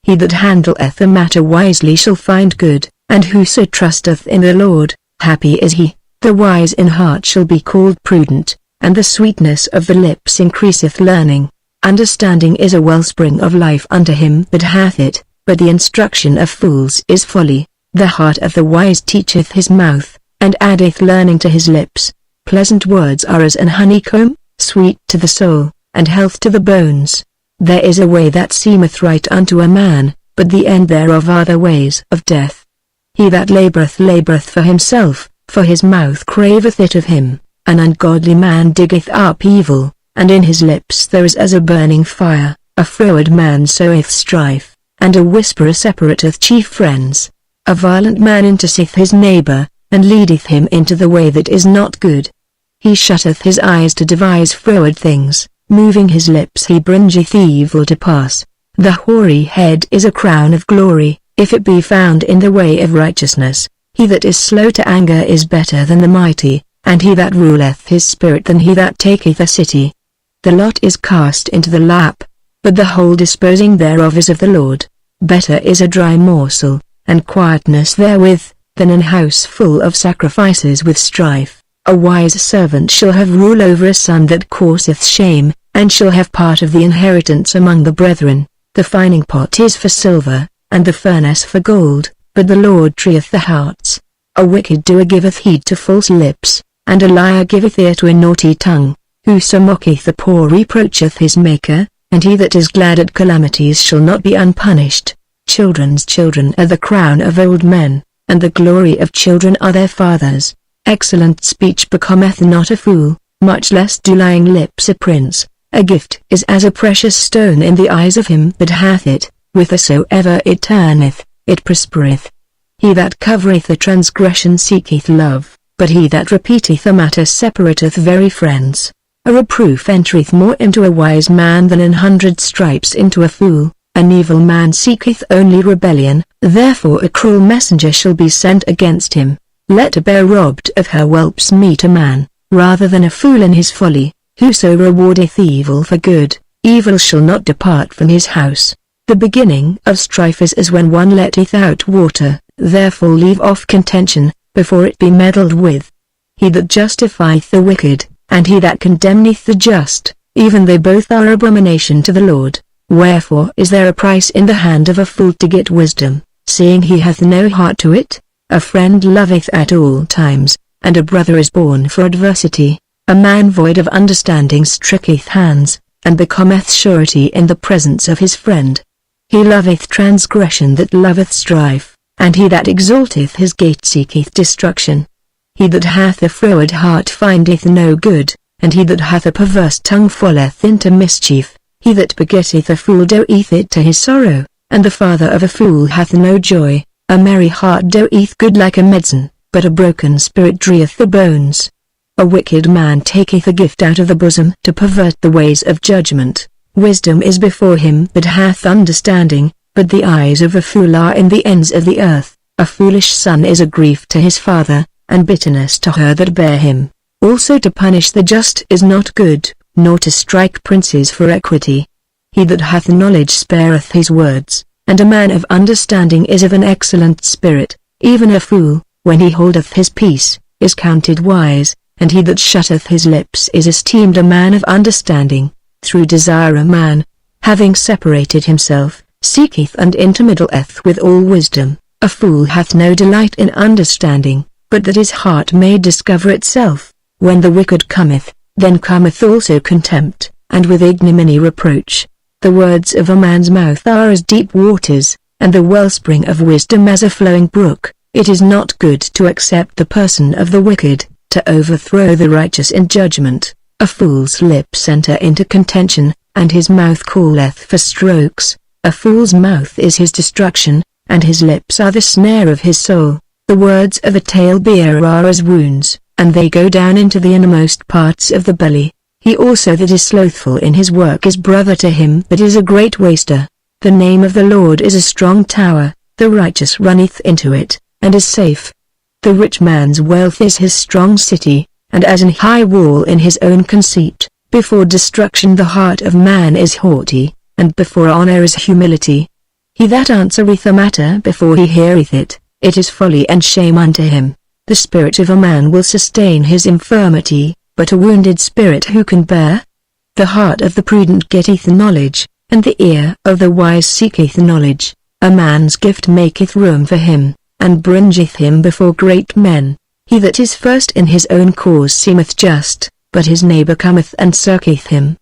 He that handleth a matter wisely shall find good, and whoso trusteth in the Lord, happy is he. The wise in heart shall be called prudent, and the sweetness of the lips increaseth learning. Understanding is a wellspring of life unto him that hath it, but the instruction of fools is folly. The heart of the wise teacheth his mouth, and addeth learning to his lips. Pleasant words are as an honeycomb, sweet to the soul, and health to the bones. There is a way that seemeth right unto a man, but the end thereof are the ways of death. He that laboureth for himself, for his mouth craveth it of him. An ungodly man diggeth up evil, and in his lips there is as a burning fire. A froward man soweth strife, and a whisperer separateth chief friends. A violent man intercesseth his neighbour, and leadeth him into the way that is not good. He shutteth his eyes to devise froward things, moving his lips he bringeth evil to pass. The hoary head is a crown of glory, if it be found in the way of righteousness. He that is slow to anger is better than the mighty, and he that ruleth his spirit than he that taketh a city. The lot is cast into the lap, but the whole disposing thereof is of the Lord. Better is a dry morsel, and quietness therewith, than an house full of sacrifices with strife. A wise servant shall have rule over a son that causeth shame, and shall have part of the inheritance among the brethren. The fining pot is for silver, and the furnace for gold, but the Lord trieth the hearts. A wicked doer giveth heed to false lips, and a liar giveth ear to a naughty tongue. Whoso mocketh the poor reproacheth his Maker, and he that is glad at calamities shall not be unpunished. Children's children are the crown of old men, and the glory of children are their fathers. Excellent speech becometh not a fool, much less do lying lips a prince. A gift is as a precious stone in the eyes of him that hath it, whithersoever it turneth, it prospereth. He that covereth a transgression seeketh love, but he that repeateth a matter separateth very friends. A reproof entereth more into a wise man than 100 stripes into a fool. An evil man seeketh only rebellion, therefore a cruel messenger shall be sent against him. Let a bear robbed of her whelps meet a man, rather than a fool in his folly. Whoso rewardeth evil for good, evil shall not depart from his house. The beginning of strife is as when one letteth out water, therefore leave off contention, before it be meddled with. He that justifieth the wicked, and he that condemneth the just, even they both are abomination to the Lord. Wherefore is there a price in the hand of a fool to get wisdom, seeing he hath no heart to it? A friend loveth at all times, and a brother is born for adversity. A man void of understanding stricketh hands, and becometh surety in the presence of his friend. He loveth transgression that loveth strife, and he that exalteth his gate seeketh destruction. He that hath a froward heart findeth no good, and he that hath a perverse tongue falleth into mischief. He that begetteth a fool doeth it to his sorrow, and the father of a fool hath no joy. A merry heart doeth good like a medicine, but a broken spirit drieth the bones. A wicked man taketh a gift out of the bosom to pervert the ways of judgment. Wisdom is before him that hath understanding, but the eyes of a fool are in the ends of the earth. A foolish son is a grief to his father, and bitterness to her that bare him. Also to punish the just is not good, nor to strike princes for equity. He that hath knowledge spareth his words, and a man of understanding is of an excellent spirit. Even a fool, when he holdeth his peace, is counted wise, and he that shutteth his lips is esteemed a man of understanding. Through desire a man, having separated himself, seeketh and intermeddleth with all wisdom. A fool hath no delight in understanding, but that his heart may discover itself. When the wicked cometh, then cometh also contempt, and with ignominy reproach. The words of a man's mouth are as deep waters, and the wellspring of wisdom as a flowing brook. It is not good to accept the person of the wicked, to overthrow the righteous in judgment. A fool's lips enter into contention, and his mouth calleth for strokes. A fool's mouth is his destruction, and his lips are the snare of his soul. The words of a talebearer are as wounds, and they go down into the innermost parts of the belly. He also that is slothful in his work is brother to him that is a great waster. The name of the Lord is a strong tower, the righteous runneth into it, and is safe. The rich man's wealth is his strong city, and as an high wall in his own conceit. Before destruction the heart of man is haughty, and before honor is humility. He that answereth a matter before he heareth it, it is folly and shame unto him. The spirit of a man will sustain his infirmity, but a wounded spirit who can bear? The heart of the prudent getteth knowledge, and the ear of the wise seeketh knowledge. A man's gift maketh room for him, and bringeth him before great men. He that is first in his own cause seemeth just, but his neighbor cometh and circleth him.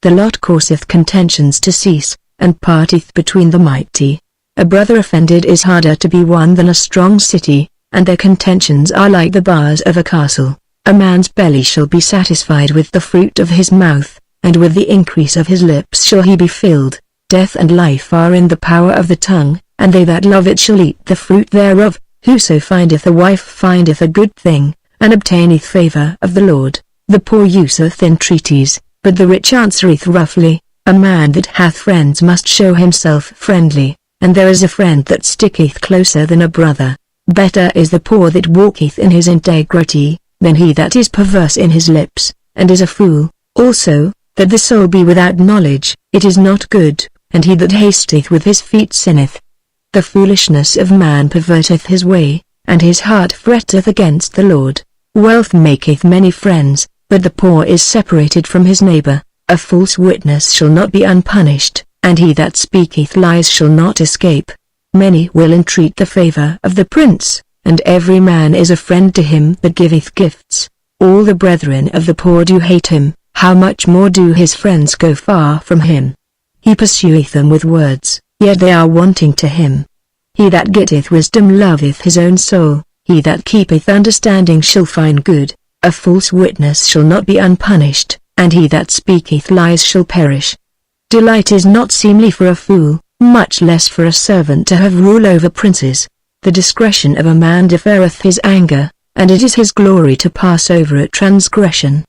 The lot causeth contentions to cease, and parteth between the mighty. A brother offended is harder to be won than a strong city, and their contentions are like the bars of a castle. A man's belly shall be satisfied with the fruit of his mouth, and with the increase of his lips shall he be filled. Death and life are in the power of the tongue, and they that love it shall eat the fruit thereof. Whoso findeth a wife findeth a good thing, and obtaineth favor of the Lord. The poor useth entreaties, but the rich answereth roughly. A man that hath friends must show himself friendly, and there is a friend that sticketh closer than a brother. Better is the poor that walketh in his integrity, than he that is perverse in his lips, and is a fool. Also, that the soul be without knowledge, it is not good, and he that hasteth with his feet sinneth. The foolishness of man perverteth his way, and his heart fretteth against the Lord. Wealth maketh many friends, but the poor is separated from his neighbor. A false witness shall not be unpunished, and he that speaketh lies shall not escape. Many will entreat the favor of the prince, and every man is a friend to him that giveth gifts. All the brethren of the poor do hate him, how much more do his friends go far from him? He pursueth them with words, yet they are wanting to him. He that getteth wisdom loveth his own soul, he that keepeth understanding shall find good. A false witness shall not be unpunished, and he that speaketh lies shall perish. Delight is not seemly for a fool, much less for a servant to have rule over princes. The discretion of a man deferreth his anger, and it is his glory to pass over a transgression.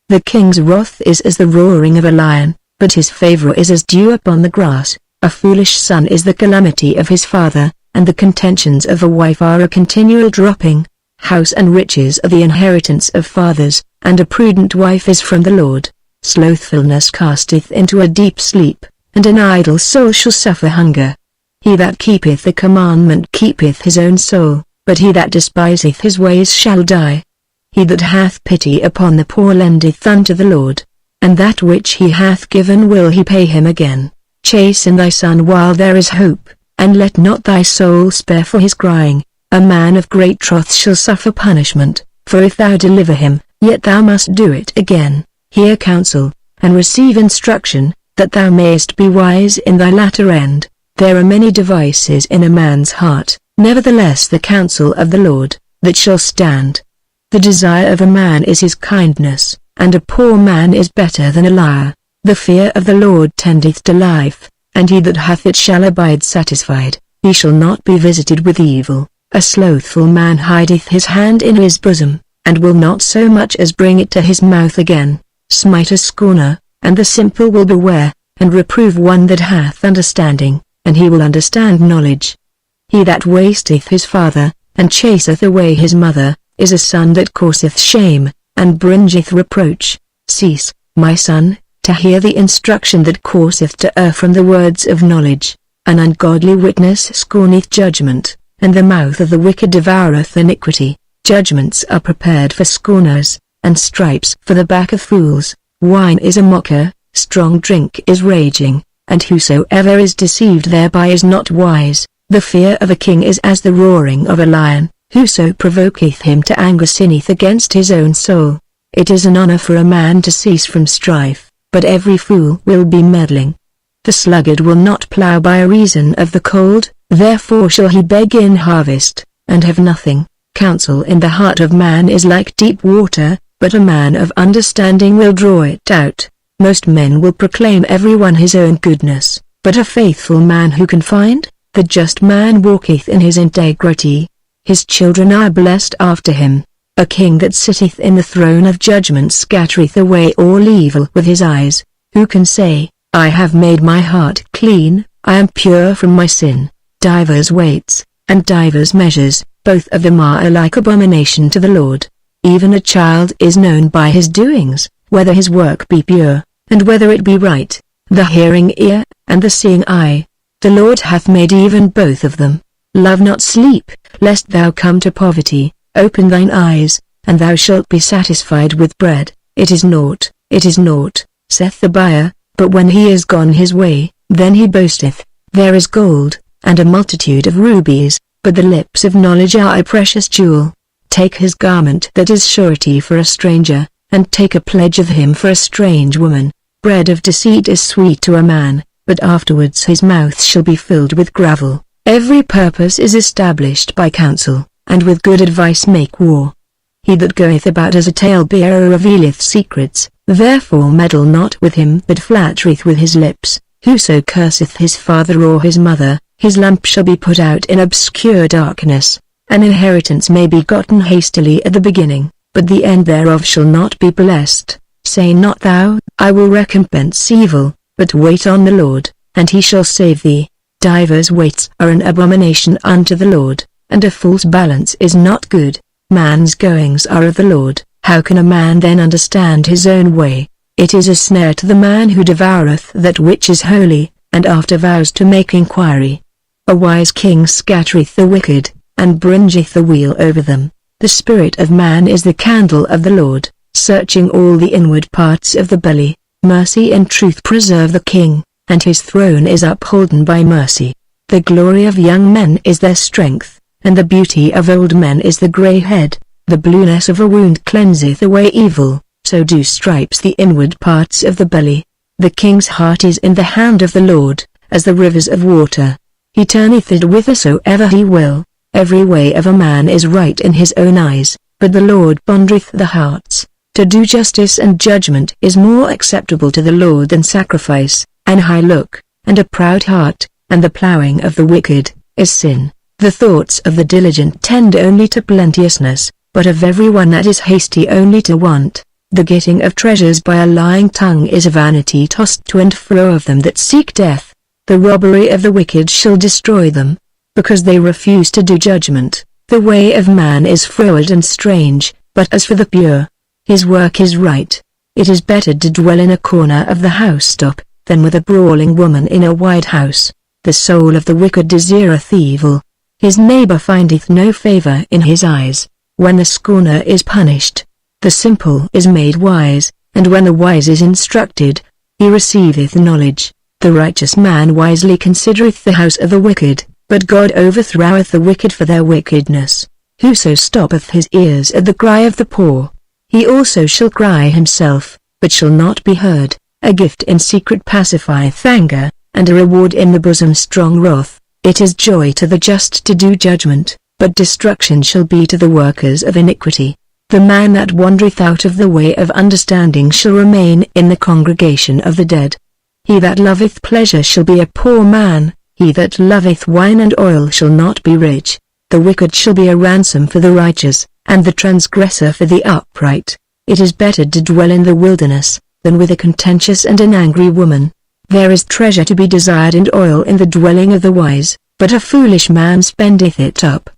The king's wrath is as the roaring of a lion, but his favor is as dew upon the grass. A foolish son is the calamity of his father, and the contentions of a wife are a continual dropping. House and riches are the inheritance of fathers, and a prudent wife is from the Lord. Slothfulness casteth into a deep sleep, and an idle soul shall suffer hunger. He that keepeth the commandment keepeth his own soul, but he that despiseth his ways shall die. He that hath pity upon the poor lendeth unto the Lord, and that which he hath given will he pay him again. Chasten thy son while there is hope, and let not thy soul spare for his crying. A man of great wrath shall suffer punishment, for if thou deliver him, yet thou must do it again. Hear counsel, and receive instruction, that thou mayest be wise in thy latter end. There are many devices in a man's heart, nevertheless the counsel of the Lord, that shall stand. The desire of a man is his kindness, and a poor man is better than a liar. The fear of the Lord tendeth to life, and he that hath it shall abide satisfied. He shall not be visited with evil. A slothful man hideth his hand in his bosom, and will not so much as bring it to his mouth again. Smite a scorner, and the simple will beware, and reprove one that hath understanding, and he will understand knowledge. He that wasteth his father, and chaseth away his mother, is a son that causeth shame, and bringeth reproach. Cease, my son, to hear the instruction that causeth to err from the words of knowledge. An ungodly witness scorneth judgment, and the mouth of the wicked devoureth iniquity. Judgments are prepared for scorners, and stripes for the back of fools. Wine is a mocker, strong drink is raging, and whosoever is deceived thereby is not wise. The fear of a king is as the roaring of a lion. Whoso provoketh him to anger sinneth against his own soul. It is an honor for a man to cease from strife, but every fool will be meddling. The sluggard will not plough by reason of the cold, therefore shall he beg in harvest, and have nothing. Counsel in the heart of man is like deep water, but a man of understanding will draw it out. Most men will proclaim everyone his own goodness, but a faithful man who can find? The just man walketh in his integrity. His children are blessed after him. A king that sitteth in the throne of judgment scattereth away all evil with his eyes. Who can say, I have made my heart clean, I am pure from my sin? Divers weights, and divers measures, both of them are alike abomination to the Lord. Even a child is known by his doings, whether his work be pure, and whether it be right. The hearing ear, and the seeing eye, the Lord hath made even both of them. Love not sleep, lest thou come to poverty. Open thine eyes, and thou shalt be satisfied with bread. It is naught, saith the buyer, but when he is gone his way, then he boasteth. There is gold, and a multitude of rubies, but the lips of knowledge are a precious jewel. Take his garment that is surety for a stranger, and take a pledge of him for a strange woman. Bread of deceit is sweet to a man, but afterwards his mouth shall be filled with gravel. Every purpose is established by counsel, and with good advice make war. He that goeth about as a talebearer revealeth secrets, therefore meddle not with him that flattereth with his lips. Whoso curseth his father or his mother, his lamp shall be put out in obscure darkness. An inheritance may be gotten hastily at the beginning, but the end thereof shall not be blessed. Say not thou, I will recompense evil, but wait on the Lord, and he shall save thee. Divers weights are an abomination unto the Lord, and a false balance is not good. Man's goings are of the Lord, how can a man then understand his own way? It is a snare to the man who devoureth that which is holy, and after vows to make inquiry. A wise king scattereth the wicked, and bringeth the wheel over them. The spirit of man is the candle of the Lord, searching all the inward parts of the belly. Mercy and truth preserve the king, and his throne is upholden by mercy. The glory of young men is their strength, and the beauty of old men is the grey head. The blueness of a wound cleanseth away evil, so do stripes the inward parts of the belly. The king's heart is in the hand of the Lord, as the rivers of water. He turneth it whithersoever he will. Every way of a man is right in his own eyes, but the Lord pondereth the hearts. To do justice and judgment is more acceptable to the Lord than sacrifice. An high look, and a proud heart, and the plowing of the wicked, is sin. The thoughts of the diligent tend only to plenteousness, but of every one that is hasty only to want. The getting of treasures by a lying tongue is a vanity tossed to and fro of them that seek death. The robbery of the wicked shall destroy them, because they refuse to do judgment. The way of man is froward and strange, but as for the pure, his work is right. It is better to dwell in a corner of the housetop, than with a brawling woman in a wide house. The soul of the wicked desireth evil. His neighbor findeth no favor in his eyes. When the scorner is punished, the simple is made wise, and when the wise is instructed, he receiveth knowledge. The righteous man wisely considereth the house of the wicked, but God overthroweth the wicked for their wickedness. Whoso stoppeth his ears at the cry of the poor, he also shall cry himself, but shall not be heard. A gift in secret pacifieth anger, and a reward in the bosom strong wrath. It is joy to the just to do judgment, but destruction shall be to the workers of iniquity. The man that wandereth out of the way of understanding shall remain in the congregation of the dead. He that loveth pleasure shall be a poor man, he that loveth wine and oil shall not be rich. The wicked shall be a ransom for the righteous, and the transgressor for the upright. It is better to dwell in the wilderness, than with a contentious and an angry woman. There is treasure to be desired and oil in the dwelling of the wise, but a foolish man spendeth it up.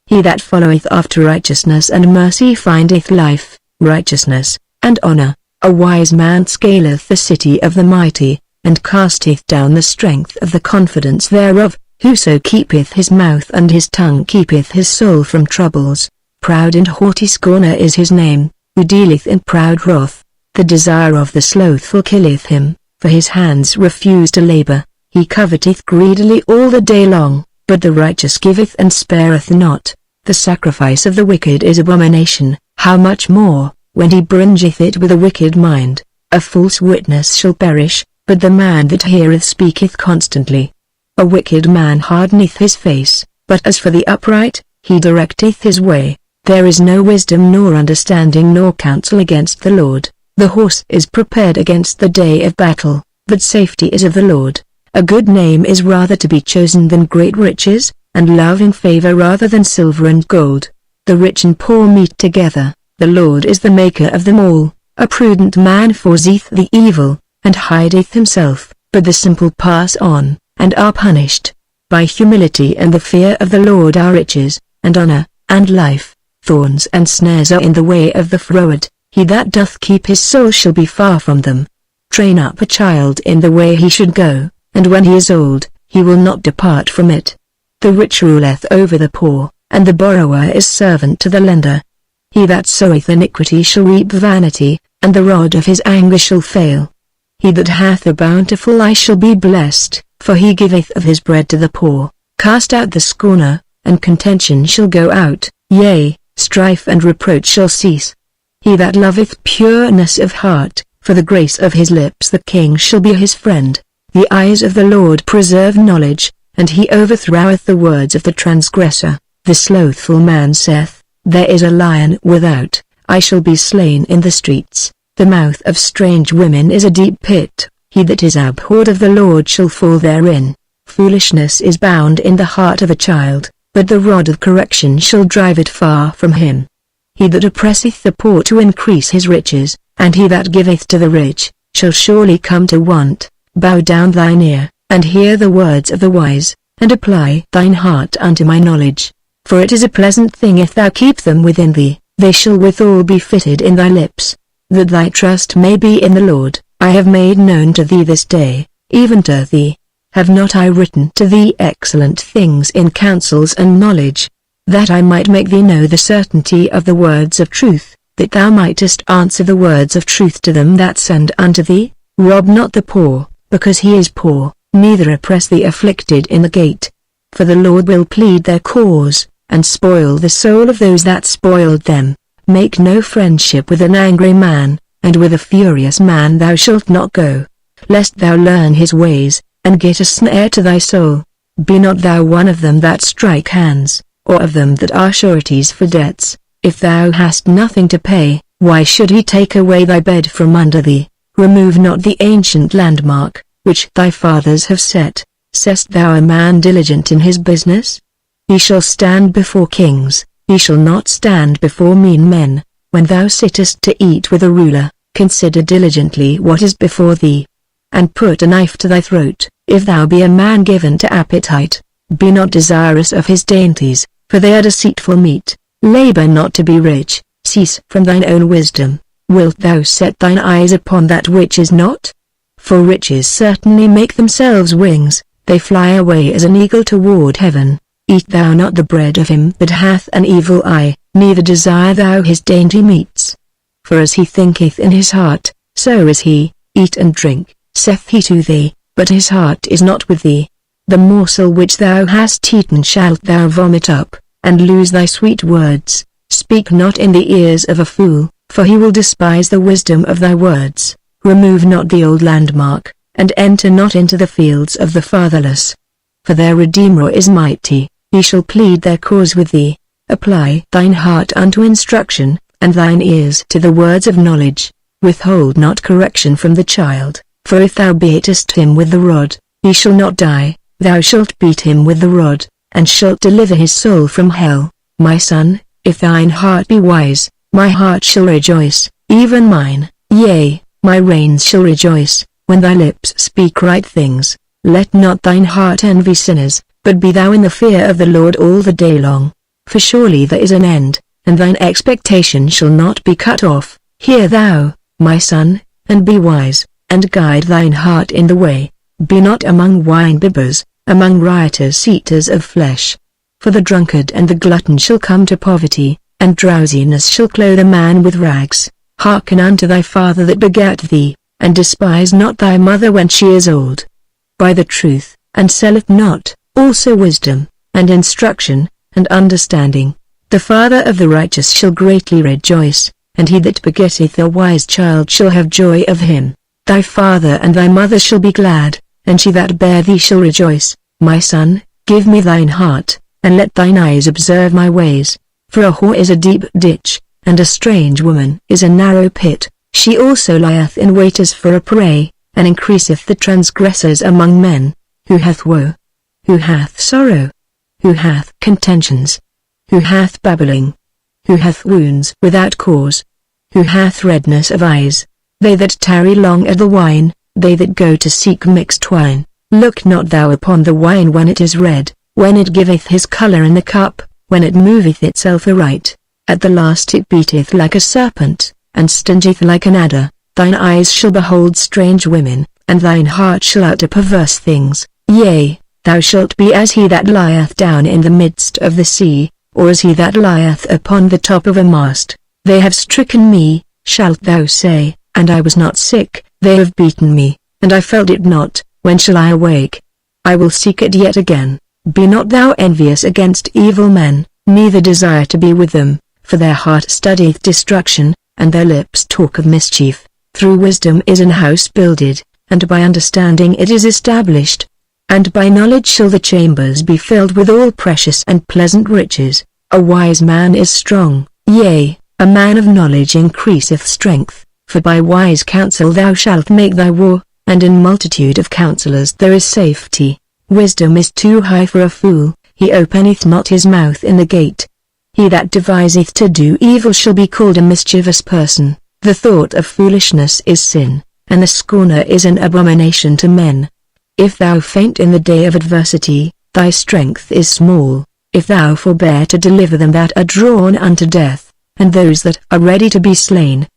He that followeth after righteousness and mercy findeth life, righteousness, and honor. A wise man scaleth the city of the mighty, and casteth down the strength of the confidence thereof. Whoso keepeth his mouth and his tongue keepeth his soul from troubles. Proud and haughty scorner is his name, who dealeth in proud wrath. The desire of the slothful killeth him, for his hands refuse to labor. He coveteth greedily all the day long, but the righteous giveth and spareth not. The sacrifice of the wicked is abomination, how much more, when he bringeth it with a wicked mind. A false witness shall perish, but the man that heareth speaketh constantly. A wicked man hardeneth his face, but as for the upright, he directeth his way. There is no wisdom nor understanding nor counsel against the Lord. The horse is prepared against the day of battle, but safety is of the Lord. A good name is rather to be chosen than great riches, and loving favor rather than silver and gold. The rich and poor meet together, the Lord is the maker of them all. A prudent man foreseeth the evil, and hideth himself, but the simple pass on, and are punished. By humility and the fear of the Lord are riches, and honor, and life. Thorns and snares are in the way of the froward, he that doth keep his soul shall be far from them. Train up a child in the way he should go, and when he is old, he will not depart from it. The rich ruleth over the poor, and the borrower is servant to the lender. He that soweth iniquity shall reap vanity, and the rod of his anger shall fail. He that hath a bountiful eye shall be blessed, for he giveth of his bread to the poor. Cast out the scorner, and contention shall go out, yea, strife and reproach shall cease. He that loveth pureness of heart, for the grace of his lips the king shall be his friend. The eyes of the Lord preserve knowledge, and he overthroweth the words of the transgressor. The slothful man saith, there is a lion without, I shall be slain in the streets. The mouth of strange women is a deep pit, he that is abhorred of the Lord shall fall therein. Foolishness is bound in the heart of a child, but the rod of correction shall drive it far from him. He that oppresseth the poor to increase his riches, and he that giveth to the rich, shall surely come to want. Bow down thine ear, and hear the words of the wise, and apply thine heart unto my knowledge. For it is a pleasant thing if thou keep them within thee, they shall withal be fitted in thy lips. That thy trust may be in the Lord, I have made known to thee this day, even to thee. Have not I written to thee excellent things in counsels and knowledge, that I might make thee know the certainty of the words of truth, that thou mightest answer the words of truth to them that send unto thee? Rob not the poor, because he is poor, neither oppress the afflicted in the gate. For the Lord will plead their cause, and spoil the soul of those that spoiled them. Make no friendship with an angry man, and with a furious man thou shalt not go, lest thou learn his ways, and get a snare to thy soul. Be not thou one of them that strike hands, or of them that are sureties for debts. If thou hast nothing to pay, why should he take away thy bed from under thee? Remove not the ancient landmark, which thy fathers have set. Seest thou a man diligent in his business? He shall stand before kings, he shall not stand before mean men. When thou sittest to eat with a ruler, consider diligently what is before thee, and put a knife to thy throat. If thou be a man given to appetite, be not desirous of his dainties, for they are deceitful meat. Labor not to be rich, cease from thine own wisdom. Wilt thou set thine eyes upon that which is not? For riches certainly make themselves wings, they fly away as an eagle toward heaven. Eat thou not the bread of him that hath an evil eye, neither desire thou his dainty meats. For as he thinketh in his heart, so is he. Eat and drink, saith he to thee, but his heart is not with thee. The morsel which thou hast eaten shalt thou vomit up, and lose thy sweet words. Speak not in the ears of a fool, for he will despise the wisdom of thy words. Remove not the old landmark, and enter not into the fields of the fatherless. For their Redeemer is mighty, he shall plead their cause with thee. Apply thine heart unto instruction, and thine ears to the words of knowledge. Withhold not correction from the child, for if thou beatest him with the rod, he shall not die. Thou shalt beat him with the rod, and shalt deliver his soul from hell. My son, if thine heart be wise, my heart shall rejoice, even mine, yea, my reins shall rejoice, when thy lips speak right things. Let not thine heart envy sinners, but be thou in the fear of the Lord all the day long. For surely there is an end, and thine expectation shall not be cut off. Hear thou, my son, and be wise, and guide thine heart in the way. Be not among wine-bibbers, among rioters eaters of flesh. For the drunkard and the glutton shall come to poverty, and drowsiness shall clothe a man with rags. Hearken unto thy father that begat thee, and despise not thy mother when she is old. Buy the truth, and sell it not, also wisdom, and instruction, and understanding. The father of the righteous shall greatly rejoice, and he that begetteth a wise child shall have joy of him. Thy father and thy mother shall be glad, and she that bare thee shall rejoice. My son, give me thine heart, and let thine eyes observe my ways. For a whore is a deep ditch, and a strange woman is a narrow pit. She also lieth in wait as for a prey, and increaseth the transgressors among men. Who hath woe? Who hath sorrow? Who hath contentions? Who hath babbling? Who hath wounds without cause? Who hath redness of eyes? They that tarry long at the wine, they that go to seek mixed wine. Look not thou upon the wine when it is red, when it giveth his colour in the cup, when it moveth itself aright. At the last it beateth like a serpent, and stingeth like an adder. Thine eyes shall behold strange women, and thine heart shall utter perverse things. Yea, thou shalt be as he that lieth down in the midst of the sea, or as he that lieth upon the top of a mast. They have stricken me, shalt thou say, and I was not sick. They have beaten me, and I felt it not. When shall I awake? I will seek it yet again. Be not thou envious against evil men, neither desire to be with them, for their heart studieth destruction, and their lips talk of mischief. Through wisdom is an house builded, and by understanding it is established. And by knowledge shall the chambers be filled with all precious and pleasant riches. A wise man is strong, yea, a man of knowledge increaseth strength. For by wise counsel thou shalt make thy war, and in multitude of counselors there is safety. Wisdom is too high for a fool, he openeth not his mouth in the gate. He that deviseth to do evil shall be called a mischievous person. The thought of foolishness is sin, and the scorner is an abomination to men. If thou faint in the day of adversity, thy strength is small. If thou forbear to deliver them that are drawn unto death, and those that are ready to be slain.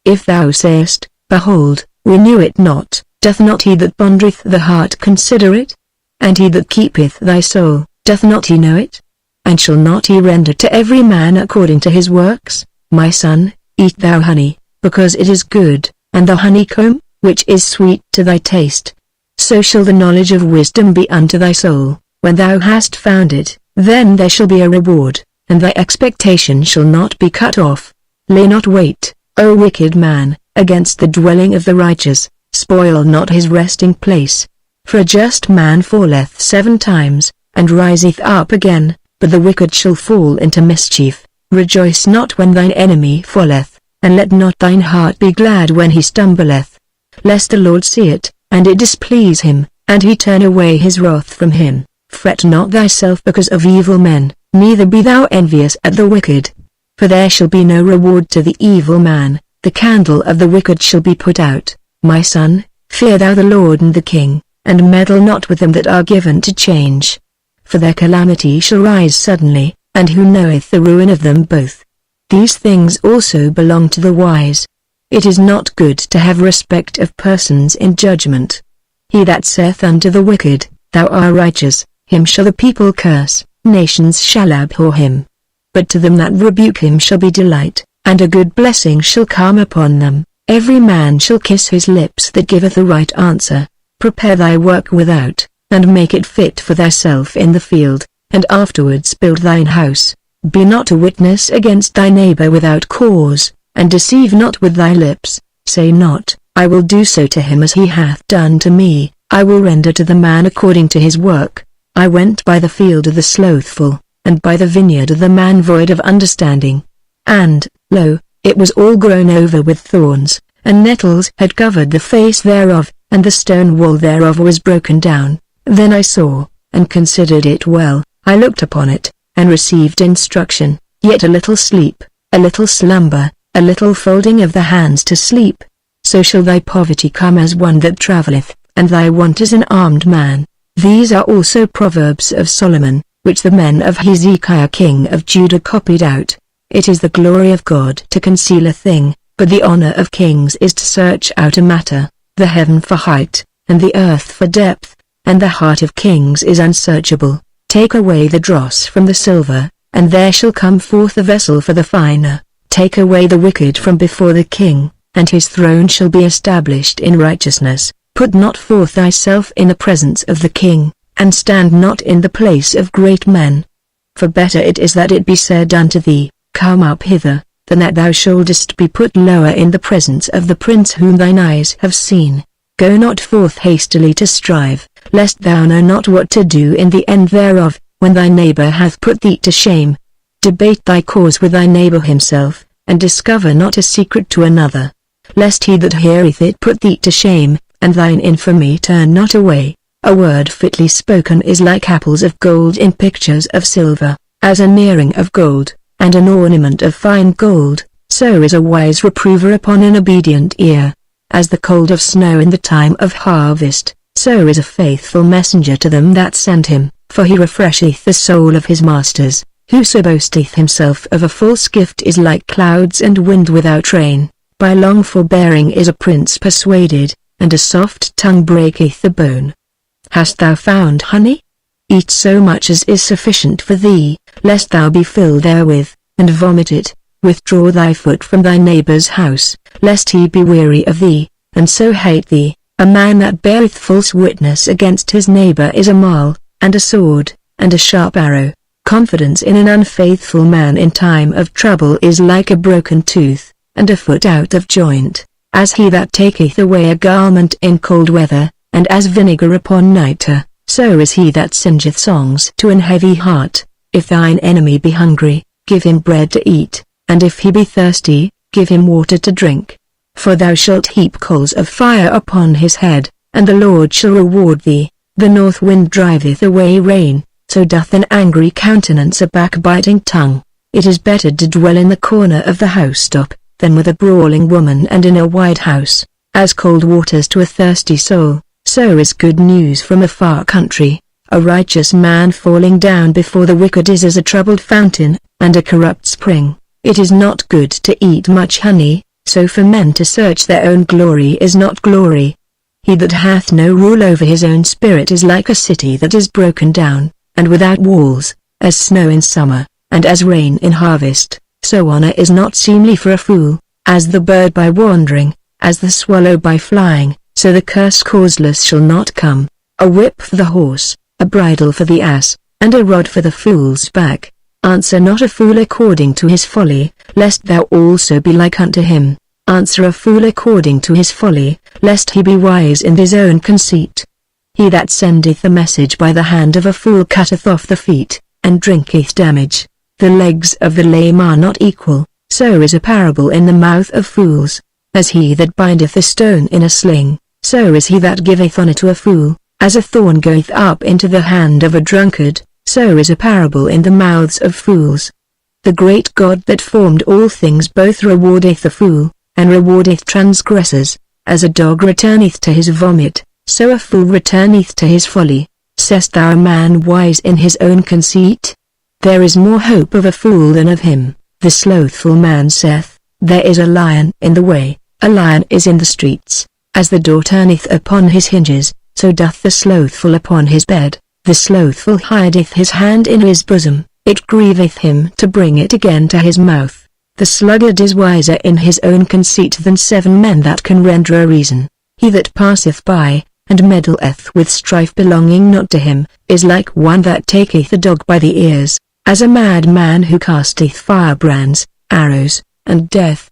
If thou sayest, Behold, we knew it not, doth not he that pondereth the heart consider it? And he that keepeth thy soul, doth not he know it? And shall not he render to every man according to his works? My son, eat thou honey, because it is good, and the honeycomb, which is sweet to thy taste. So shall the knowledge of wisdom be unto thy soul. When thou hast found it, then there shall be a reward, and thy expectation shall not be cut off. Lay not wait, O wicked man, against the dwelling of the righteous, spoil not his resting place. For a just man falleth 7 times, and riseth up again, but the wicked shall fall into mischief. Rejoice not when thine enemy falleth, and let not thine heart be glad when he stumbleth. Lest the Lord see it, and it displease him, and he turn away his wrath from him. Fret not thyself because of evil men, neither be thou envious at the wicked. For there shall be no reward to the evil man, the candle of the wicked shall be put out. My son, fear thou the Lord and the King, and meddle not with them that are given to change. For their calamity shall rise suddenly, and who knoweth the ruin of them both? These things also belong to the wise. It is not good to have respect of persons in judgment. He that saith unto the wicked, Thou art righteous, him shall the people curse, nations shall abhor him. But to them that rebuke him shall be delight, and a good blessing shall come upon them. Every man shall kiss his lips that giveth a right answer. Prepare thy work without, and make it fit for thyself in the field, and afterwards build thine house. Be not a witness against thy neighbor without cause, and deceive not with thy lips. Say not, I will do so to him as he hath done to me, I will render to the man according to his work. I went by the field of the slothful, and by the vineyard of the man void of understanding. And, lo, it was all grown over with thorns, and nettles had covered the face thereof, and the stone wall thereof was broken down. Then I saw, and considered it well, I looked upon it, and received instruction. Yet a little sleep, a little slumber, a little folding of the hands to sleep. So shall thy poverty come as one that travelleth, and thy want as an armed man. These are also Proverbs of Solomon, which the men of Hezekiah king of Judah copied out. It is the glory of God to conceal a thing, but the honor of kings is to search out a matter. the heaven for height, and the earth for depth, and the heart of kings is unsearchable. Take away the dross from the silver, and there shall come forth a vessel for the finer. Take away the wicked from before the king, and his throne shall be established in righteousness. Put not forth thyself in the presence of the king, and stand not in the place of great men. For better it is that it be said unto thee, Come up hither, than that thou shouldest be put lower in the presence of the prince whom thine eyes have seen. Go not forth hastily to strive, lest thou know not what to do in the end thereof, when thy neighbor hath put thee to shame. Debate thy cause with thy neighbor himself, and discover not a secret to another, lest he that heareth it put thee to shame, and thine infamy turn not away. A word fitly spoken is like apples of gold in pictures of silver, as an earring of gold, and an ornament of fine gold, so is a wise reprover upon an obedient ear. As the cold of snow in the time of harvest, so is a faithful messenger to them that send him, for he refresheth the soul of his masters. Whoso boasteth himself of a false gift is like clouds and wind without rain. By long forbearing is a prince persuaded, and a soft tongue breaketh the bone. Hast thou found honey? Eat so much as is sufficient for thee, lest thou be filled therewith, and vomit it. Withdraw thy foot from thy neighbor's house, lest he be weary of thee, and so hate thee. A man that beareth false witness against his neighbor is a maul, and a sword, and a sharp arrow. Confidence in an unfaithful man in time of trouble is like a broken tooth, and a foot out of joint. As he that taketh away a garment in cold weather, and as vinegar upon nitre, so is he that singeth songs to an heavy heart. If thine enemy be hungry, give him bread to eat, and if he be thirsty, give him water to drink. For thou shalt heap coals of fire upon his head, and the Lord shall reward thee. The north wind driveth away rain, so doth an angry countenance a backbiting tongue. It is better to dwell in the corner of the housetop, than with a brawling woman and in a wide house. As cold waters to a thirsty soul, so is good news from a far country. A righteous man falling down before the wicked is as a troubled fountain, and a corrupt spring. It is not good to eat much honey, so for men to search their own glory is not glory. He that hath no rule over his own spirit is like a city that is broken down, and without walls, as snow in summer, and as rain in harvest. So honor is not seemly for a fool, as the bird by wandering, as the swallow by flying, so the curse causeless shall not come. A whip for the horse, a bridle for the ass, and a rod for the fool's back. Answer not a fool according to his folly, lest thou also be like unto him. Answer a fool according to his folly, lest he be wise in his own conceit. He that sendeth a message by the hand of a fool cutteth off the feet, and drinketh damage. The legs of the lame are not equal, so is a parable in the mouth of fools. As he that bindeth a stone in a sling, so is he that giveth honor to a fool. As a thorn goeth up into the hand of a drunkard, so is a parable in the mouths of fools. The great God that formed all things both rewardeth the fool, and rewardeth transgressors. As a dog returneth to his vomit, so a fool returneth to his folly. Sayest thou a man wise in his own conceit? There is more hope of a fool than of him. The slothful man saith, There is a lion in the way, a lion is in the streets. As the door turneth upon his hinges, so doth the slothful upon his bed. The slothful hideth his hand in his bosom, it grieveth him to bring it again to his mouth. The sluggard is wiser in his own conceit than 7 men that can render a reason. He that passeth by, and meddleth with strife belonging not to him, is like one that taketh a dog by the ears. As a madman who casteth firebrands, arrows, and death.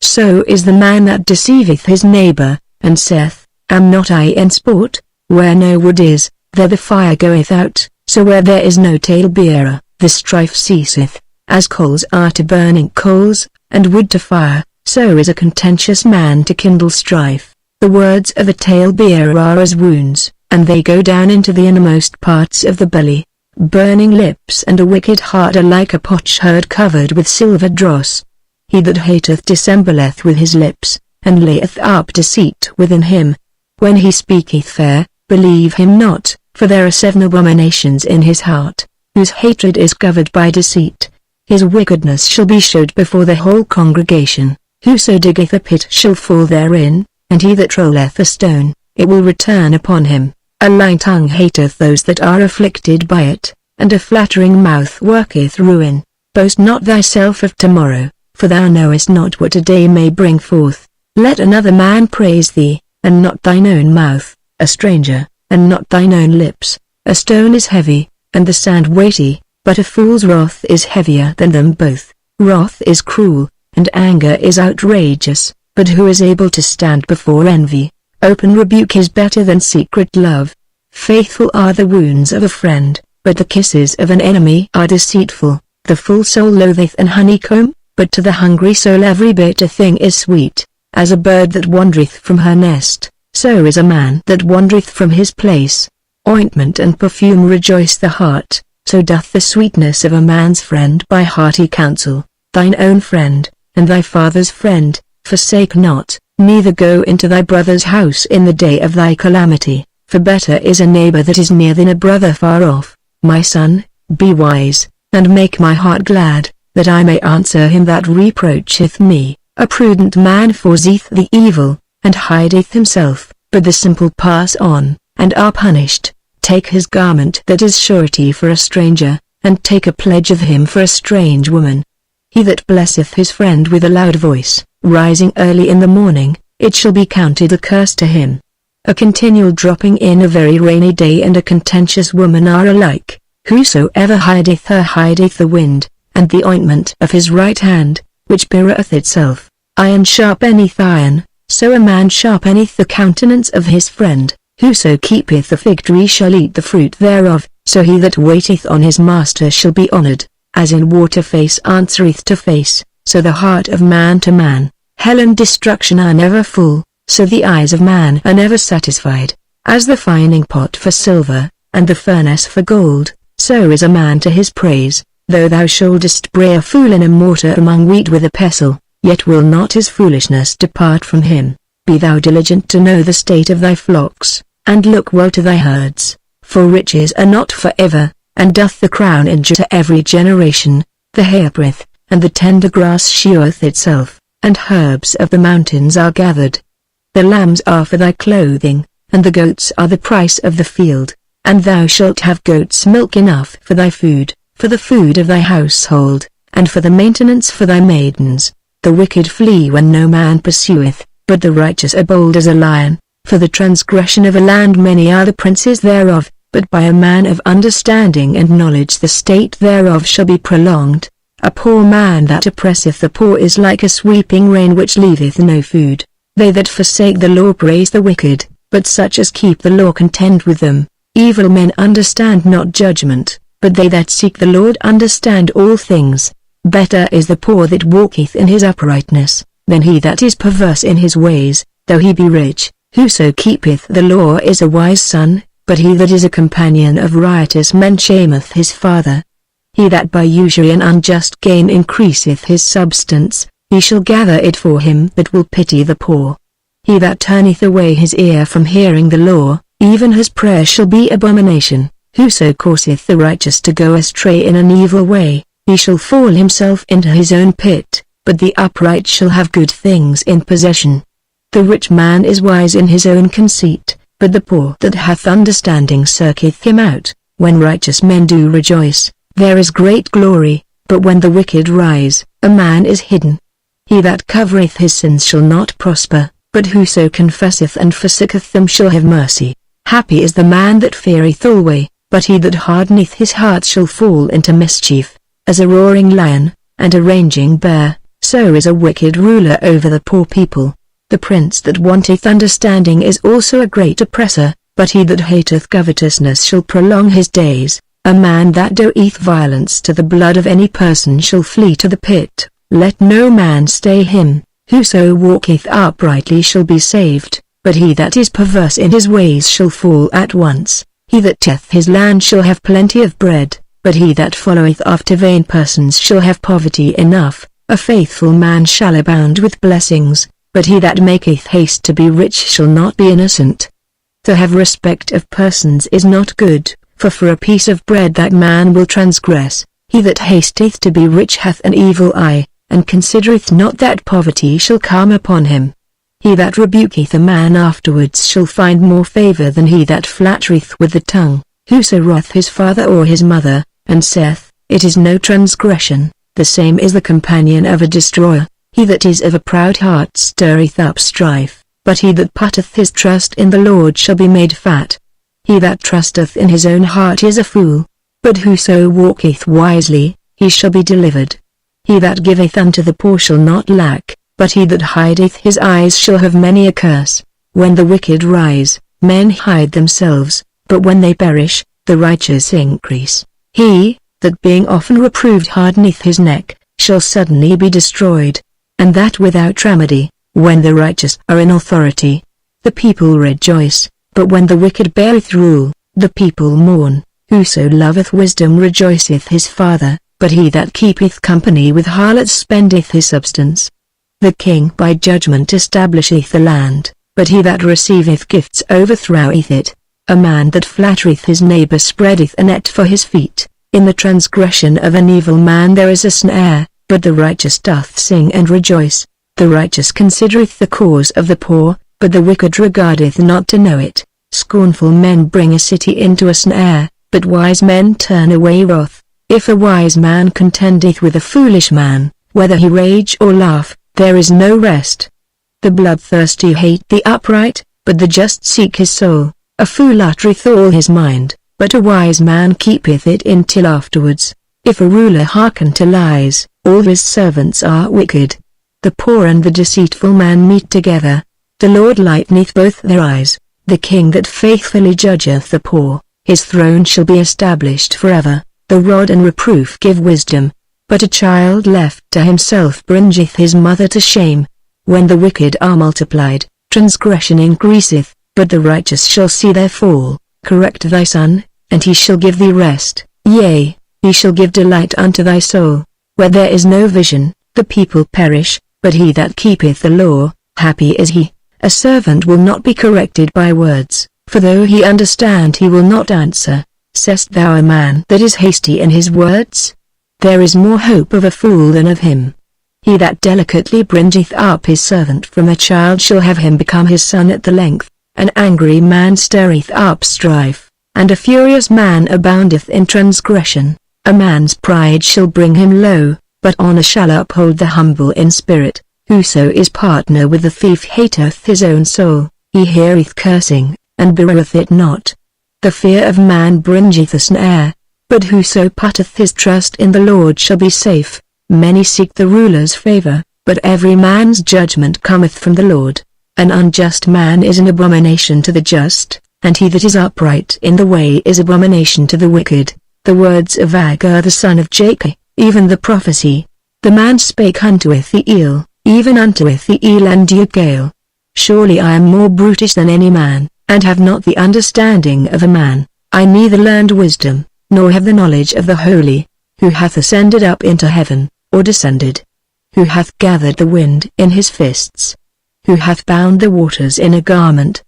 So is the man that deceiveth his neighbor, and saith, Am not I in sport? Where no wood is, there the fire goeth out, so where there is no talebearer, the strife ceaseth. As coals are to burning coals, and wood to fire, so is a contentious man to kindle strife. The words of a talebearer are as wounds, and they go down into the innermost parts of the belly. Burning lips and a wicked heart are like a potsherd covered with silver dross. He that hateth dissembleth with his lips, and layeth up deceit within him. When he speaketh fair, believe him not, for there are 7 abominations in his heart, whose hatred is covered by deceit. His wickedness shall be showed before the whole congregation. Whoso diggeth a pit shall fall therein, and he that rolleth a stone, it will return upon him. A lying tongue hateth those that are afflicted by it, and a flattering mouth worketh ruin. Boast not thyself of tomorrow, for thou knowest not what a day may bring forth. Let another man praise thee, and not thine own mouth, a stranger, and not thine own lips. A stone is heavy, and the sand weighty, but a fool's wrath is heavier than them both. Wrath is cruel, and anger is outrageous, but who is able to stand before envy? Open rebuke is better than secret love. Faithful are the wounds of a friend, but the kisses of an enemy are deceitful. The full soul loatheth an honeycomb, but to the hungry soul every bitter thing is sweet. As a bird that wandereth from her nest, so is a man that wandereth from his place. Ointment and perfume rejoice the heart, so doth the sweetness of a man's friend by hearty counsel. Thine own friend, and thy father's friend, forsake not, neither go into thy brother's house in the day of thy calamity, for better is a neighbor that is near than a brother far off. My son, be wise, and make my heart glad, that I may answer him that reproacheth me. A prudent man foreseeth the evil, and hideth himself, but the simple pass on, and are punished. Take his garment that is surety for a stranger, and take a pledge of him for a strange woman. He that blesseth his friend with a loud voice, rising early in the morning, it shall be counted a curse to him. A continual dropping in a very rainy day and a contentious woman are alike. Whosoever hideth her hideth the wind, and the ointment of his right hand, which beareth itself. Iron sharpeneth iron, so a man sharpeneth the countenance of his friend. Whoso keepeth the fig tree shall eat the fruit thereof, so he that waiteth on his master shall be honored. As in water face answereth to face, so the heart of man to man. Hell and destruction are never full, so the eyes of man are never satisfied. As the fining pot for silver, and the furnace for gold, so is a man to his praise. Though thou shouldest bray a fool in a mortar among wheat with a pestle, yet will not his foolishness depart from him. Be thou diligent to know the state of thy flocks, and look well to thy herds, for riches are not for ever, and doth the crown endure to every generation. The hairbreadth, and the tender grass sheweth itself, and herbs of the mountains are gathered. The lambs are for thy clothing, and the goats are the price of the field, and thou shalt have goats' milk enough for thy food, for the food of thy household, and for the maintenance for thy maidens. The wicked flee when no man pursueth, but the righteous are bold as a lion. For the transgression of a land many are the princes thereof, but by a man of understanding and knowledge the state thereof shall be prolonged. A poor man that oppresseth the poor is like a sweeping rain which leaveth no food. They that forsake the law praise the wicked, but such as keep the law contend with them. Evil men understand not judgment, but they that seek the Lord understand all things. Better is the poor that walketh in his uprightness, than he that is perverse in his ways, though he be rich. Whoso keepeth the law is a wise son, but he that is a companion of riotous men shameth his father. He that by usury and unjust gain increaseth his substance, he shall gather it for him that will pity the poor. He that turneth away his ear from hearing the law, even his prayer shall be abomination. Whoso causeth the righteous to go astray in an evil way, he shall fall himself into his own pit, but the upright shall have good things in possession. The rich man is wise in his own conceit, but the poor that hath understanding searcheth him out. When righteous men do rejoice, there is great glory, but when the wicked rise, a man is hidden. He that covereth his sins shall not prosper, but whoso confesseth and forsaketh them shall have mercy. Happy is the man that feareth alway, but he that hardeneth his heart shall fall into mischief. As a roaring lion, and a raging bear, so is a wicked ruler over the poor people. The prince that wanteth understanding is also a great oppressor, but he that hateth covetousness shall prolong his days. A man that doeth violence to the blood of any person shall flee to the pit. Let no man stay him. Whoso walketh uprightly shall be saved, but he that is perverse in his ways shall fall at once. He that tilleth his land shall have plenty of bread, but he that followeth after vain persons shall have poverty enough. A faithful man shall abound with blessings, but he that maketh haste to be rich shall not be innocent. To have respect of persons is not good, for a piece of bread that man will transgress. He that hasteth to be rich hath an evil eye, and considereth not that poverty shall come upon him. He that rebuketh a man afterwards shall find more favor than he that flattereth with the tongue. Whoso wrath his father or his mother, and saith, It is no transgression, the same is the companion of a destroyer. He that is of a proud heart stirreth up strife, but he that putteth his trust in the Lord shall be made fat. He that trusteth in his own heart is a fool, but whoso walketh wisely, he shall be delivered. He that giveth unto the poor shall not lack, but he that hideth his eyes shall have many a curse. When the wicked rise, men hide themselves, but when they perish, the righteous increase. He that being often reproved hardeneth his neck, shall suddenly be destroyed, and that without remedy. When the righteous are in authority, the people rejoice, but when the wicked beareth rule, the people mourn. Whoso loveth wisdom rejoiceth his father, but he that keepeth company with harlots spendeth his substance. The king by judgment establisheth the land, but he that receiveth gifts overthroweth it. A man that flattereth his neighbor spreadeth a net for his feet. In the transgression of an evil man there is a snare, but the righteous doth sing and rejoice. The righteous considereth the cause of the poor, but the wicked regardeth not to know it. Scornful men bring a city into a snare, but wise men turn away wrath. If a wise man contendeth with a foolish man, whether he rage or laugh, there is no rest. The bloodthirsty hate the upright, but the just seek his soul. A fool uttereth all his mind, but a wise man keepeth it in till afterwards. If a ruler hearken to lies, all his servants are wicked. The poor and the deceitful man meet together. The Lord lighteneth both their eyes. The king that faithfully judgeth the poor, his throne shall be established forever. The rod and reproof give wisdom, but a child left to himself bringeth his mother to shame. When the wicked are multiplied, transgression increaseth, but the righteous shall see their fall. Correct thy son, and he shall give thee rest, yea, he shall give delight unto thy soul. Where there is no vision, the people perish, but he that keepeth the law, happy is he. A servant will not be corrected by words, for though he understand he will not answer. Sayest thou a man that is hasty in his words? There is more hope of a fool than of him. He that delicately bringeth up his servant from a child shall have him become his son at the length. An angry man stirreth up strife, and a furious man aboundeth in transgression. A man's pride shall bring him low, but honor shall uphold the humble in spirit. Whoso is partner with the thief hateth his own soul. He heareth cursing, and beareth it not. The fear of man bringeth a snare, but whoso putteth his trust in the Lord shall be safe. Many seek the ruler's favor, but every man's judgment cometh from the Lord. An unjust man is an abomination to the just, and he that is upright in the way is abomination to the wicked. The words of Agur the son of Jacob, even the prophecy. The man spake unto Ithiel, even unto Ithiel and Ugael. Surely I am more brutish than any man, and have not the understanding of a man. I neither learned wisdom, nor have the knowledge of the holy. Who hath ascended up into heaven, or descended? Who hath gathered the wind in his fists? Who hath bound the waters in a garment?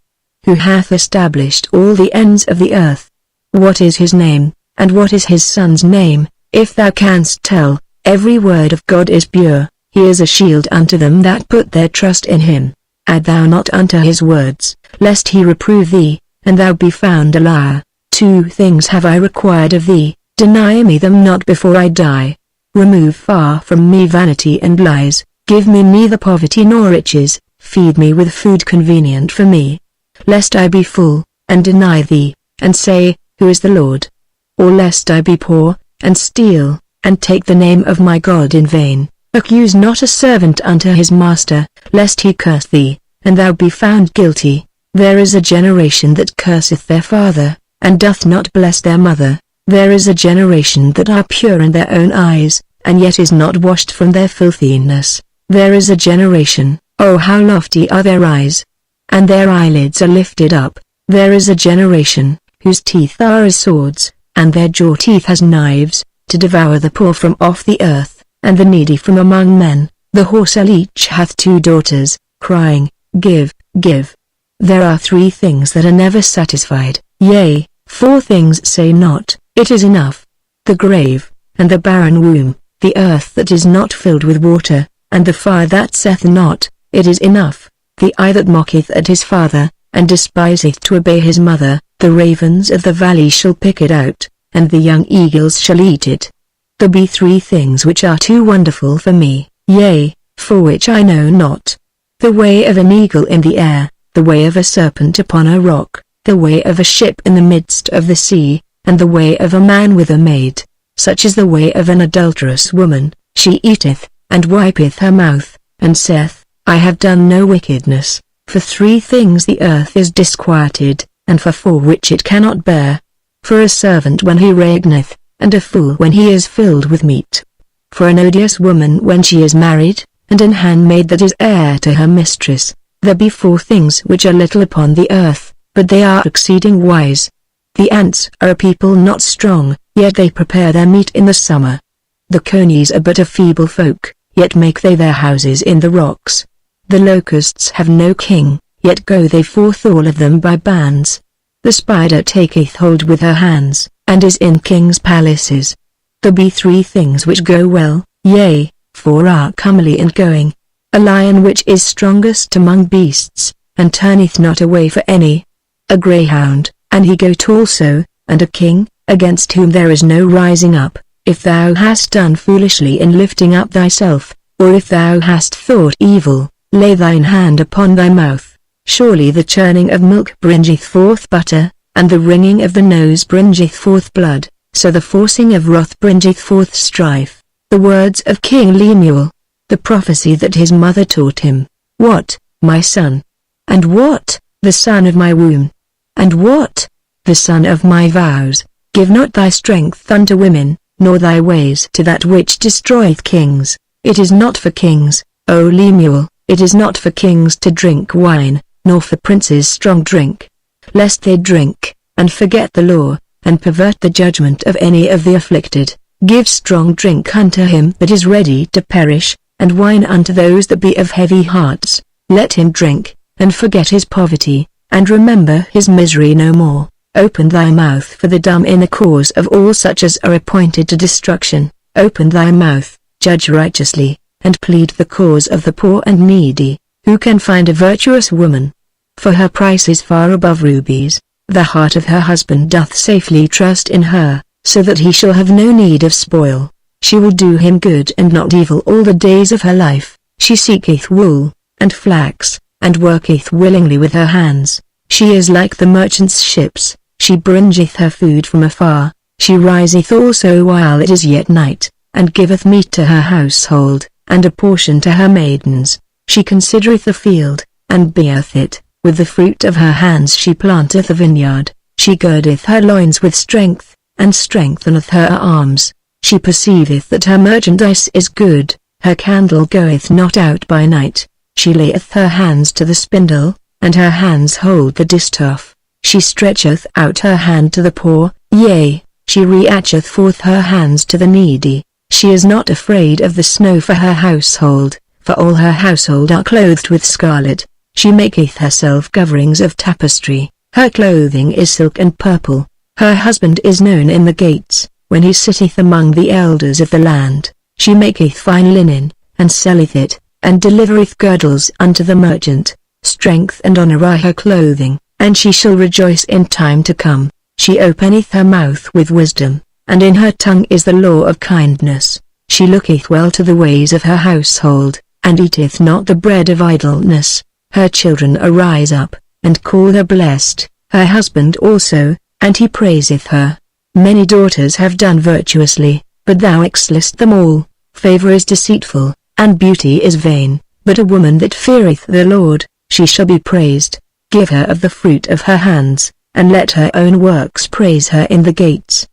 Who hath established all the ends of the earth? What is his name, and what is his son's name? If thou canst tell, every word of God is pure. He is a shield unto them that put their trust in him. Add thou not unto his words, lest he reprove thee, and thou be found a liar. 2 things have I required of thee, deny me them not before I die. Remove far from me vanity and lies, give me neither poverty nor riches, feed me with food convenient for me. Lest I be full, and deny thee, and say, Who is the Lord? Or lest I be poor, and steal, and take the name of my God in vain. Accuse not a servant unto his master, lest he curse thee, and thou be found guilty. There is a generation that curseth their father, and doth not bless their mother. There is a generation that are pure in their own eyes, and yet is not washed from their filthiness. There is a generation, oh how lofty are their eyes, and their eyelids are lifted up. There is a generation, whose teeth are as swords, and their jaw teeth as knives, to devour the poor from off the earth, and the needy from among men. The whoresoul each hath 2 daughters, crying, Give, give. There are 3 things that are never satisfied, yea, 4 things say not, It is enough. The grave, and the barren womb, the earth that is not filled with water, and the fire that saith not, It is enough. The eye that mocketh at his father, and despiseth to obey his mother, the ravens of the valley shall pick it out, and the young eagles shall eat it. There be 3 things which are too wonderful for me, yea, for which I know not. The way of an eagle in the air, the way of a serpent upon a rock, the way of a ship in the midst of the sea, and the way of a man with a maid. Such is the way of an adulterous woman, she eateth, and wipeth her mouth, and saith, I have done no wickedness. For 3 things the earth is disquieted, and for 4 which it cannot bear. For a servant when he reigneth, and a fool when he is filled with meat. For an odious woman when she is married, and an handmaid that is heir to her mistress. There be 4 things which are little upon the earth, but they are exceeding wise. The ants are a people not strong, yet they prepare their meat in the summer. The conies are but a feeble folk, yet make they their houses in the rocks. The locusts have no king, yet go they forth all of them by bands. The spider taketh hold with her hands, and is in kings' palaces. There be 3 things which go well, yea, 4 are comely in going. A lion which is strongest among beasts, and turneth not away for any. A greyhound, and he goat also, and a king, against whom there is no rising up. If thou hast done foolishly in lifting up thyself, or if thou hast thought evil, lay thine hand upon thy mouth. Surely the churning of milk bringeth forth butter, and the wringing of the nose bringeth forth blood, so the forcing of wrath bringeth forth strife. The words of King Lemuel, the prophecy that his mother taught him. What, my son? And what, the son of my womb? And what, the son of my vows? Give not thy strength unto women, nor thy ways to that which destroyeth kings. It is not for kings, O Lemuel, it is not for kings to drink wine, nor for princes strong drink, lest they drink, and forget the law, and pervert the judgment of any of the afflicted. Give strong drink unto him that is ready to perish, and wine unto those that be of heavy hearts. Let him drink, and forget his poverty, and remember his misery no more. Open thy mouth for the dumb in the cause of all such as are appointed to destruction. Open thy mouth, judge righteously, and plead the cause of the poor and needy. Who can find a virtuous woman? For her price is far above rubies. The heart of her husband doth safely trust in her, so that he shall have no need of spoil. She will do him good and not evil all the days of her life. She seeketh wool, and flax, and worketh willingly with her hands. She is like the merchant's ships, she bringeth her food from afar. She riseth also while it is yet night, and giveth meat to her household, and a portion to her maidens. She considereth the field, and beareth it. With the fruit of her hands she planteth a vineyard. She girdeth her loins with strength, and strengtheneth her arms. She perceiveth that her merchandise is good, her candle goeth not out by night. She layeth her hands to the spindle, and her hands hold the distaff. She stretcheth out her hand to the poor, yea, she reacheth forth her hands to the needy. She is not afraid of the snow for her household, for all her household are clothed with scarlet. She maketh herself coverings of tapestry, her clothing is silk and purple. Her husband is known in the gates, when he sitteth among the elders of the land. She maketh fine linen, and selleth it, and delivereth girdles unto the merchant. Strength and honor are her clothing, and she shall rejoice in time to come. She openeth her mouth with wisdom, and in her tongue is the law of kindness. She looketh well to the ways of her household, and eateth not the bread of idleness. Her children arise up, and call her blessed, her husband also, and he praiseth her. Many daughters have done virtuously, but thou excellest them all. Favor is deceitful, and beauty is vain, but a woman that feareth the Lord, she shall be praised. Give her of the fruit of her hands, and let her own works praise her in the gates.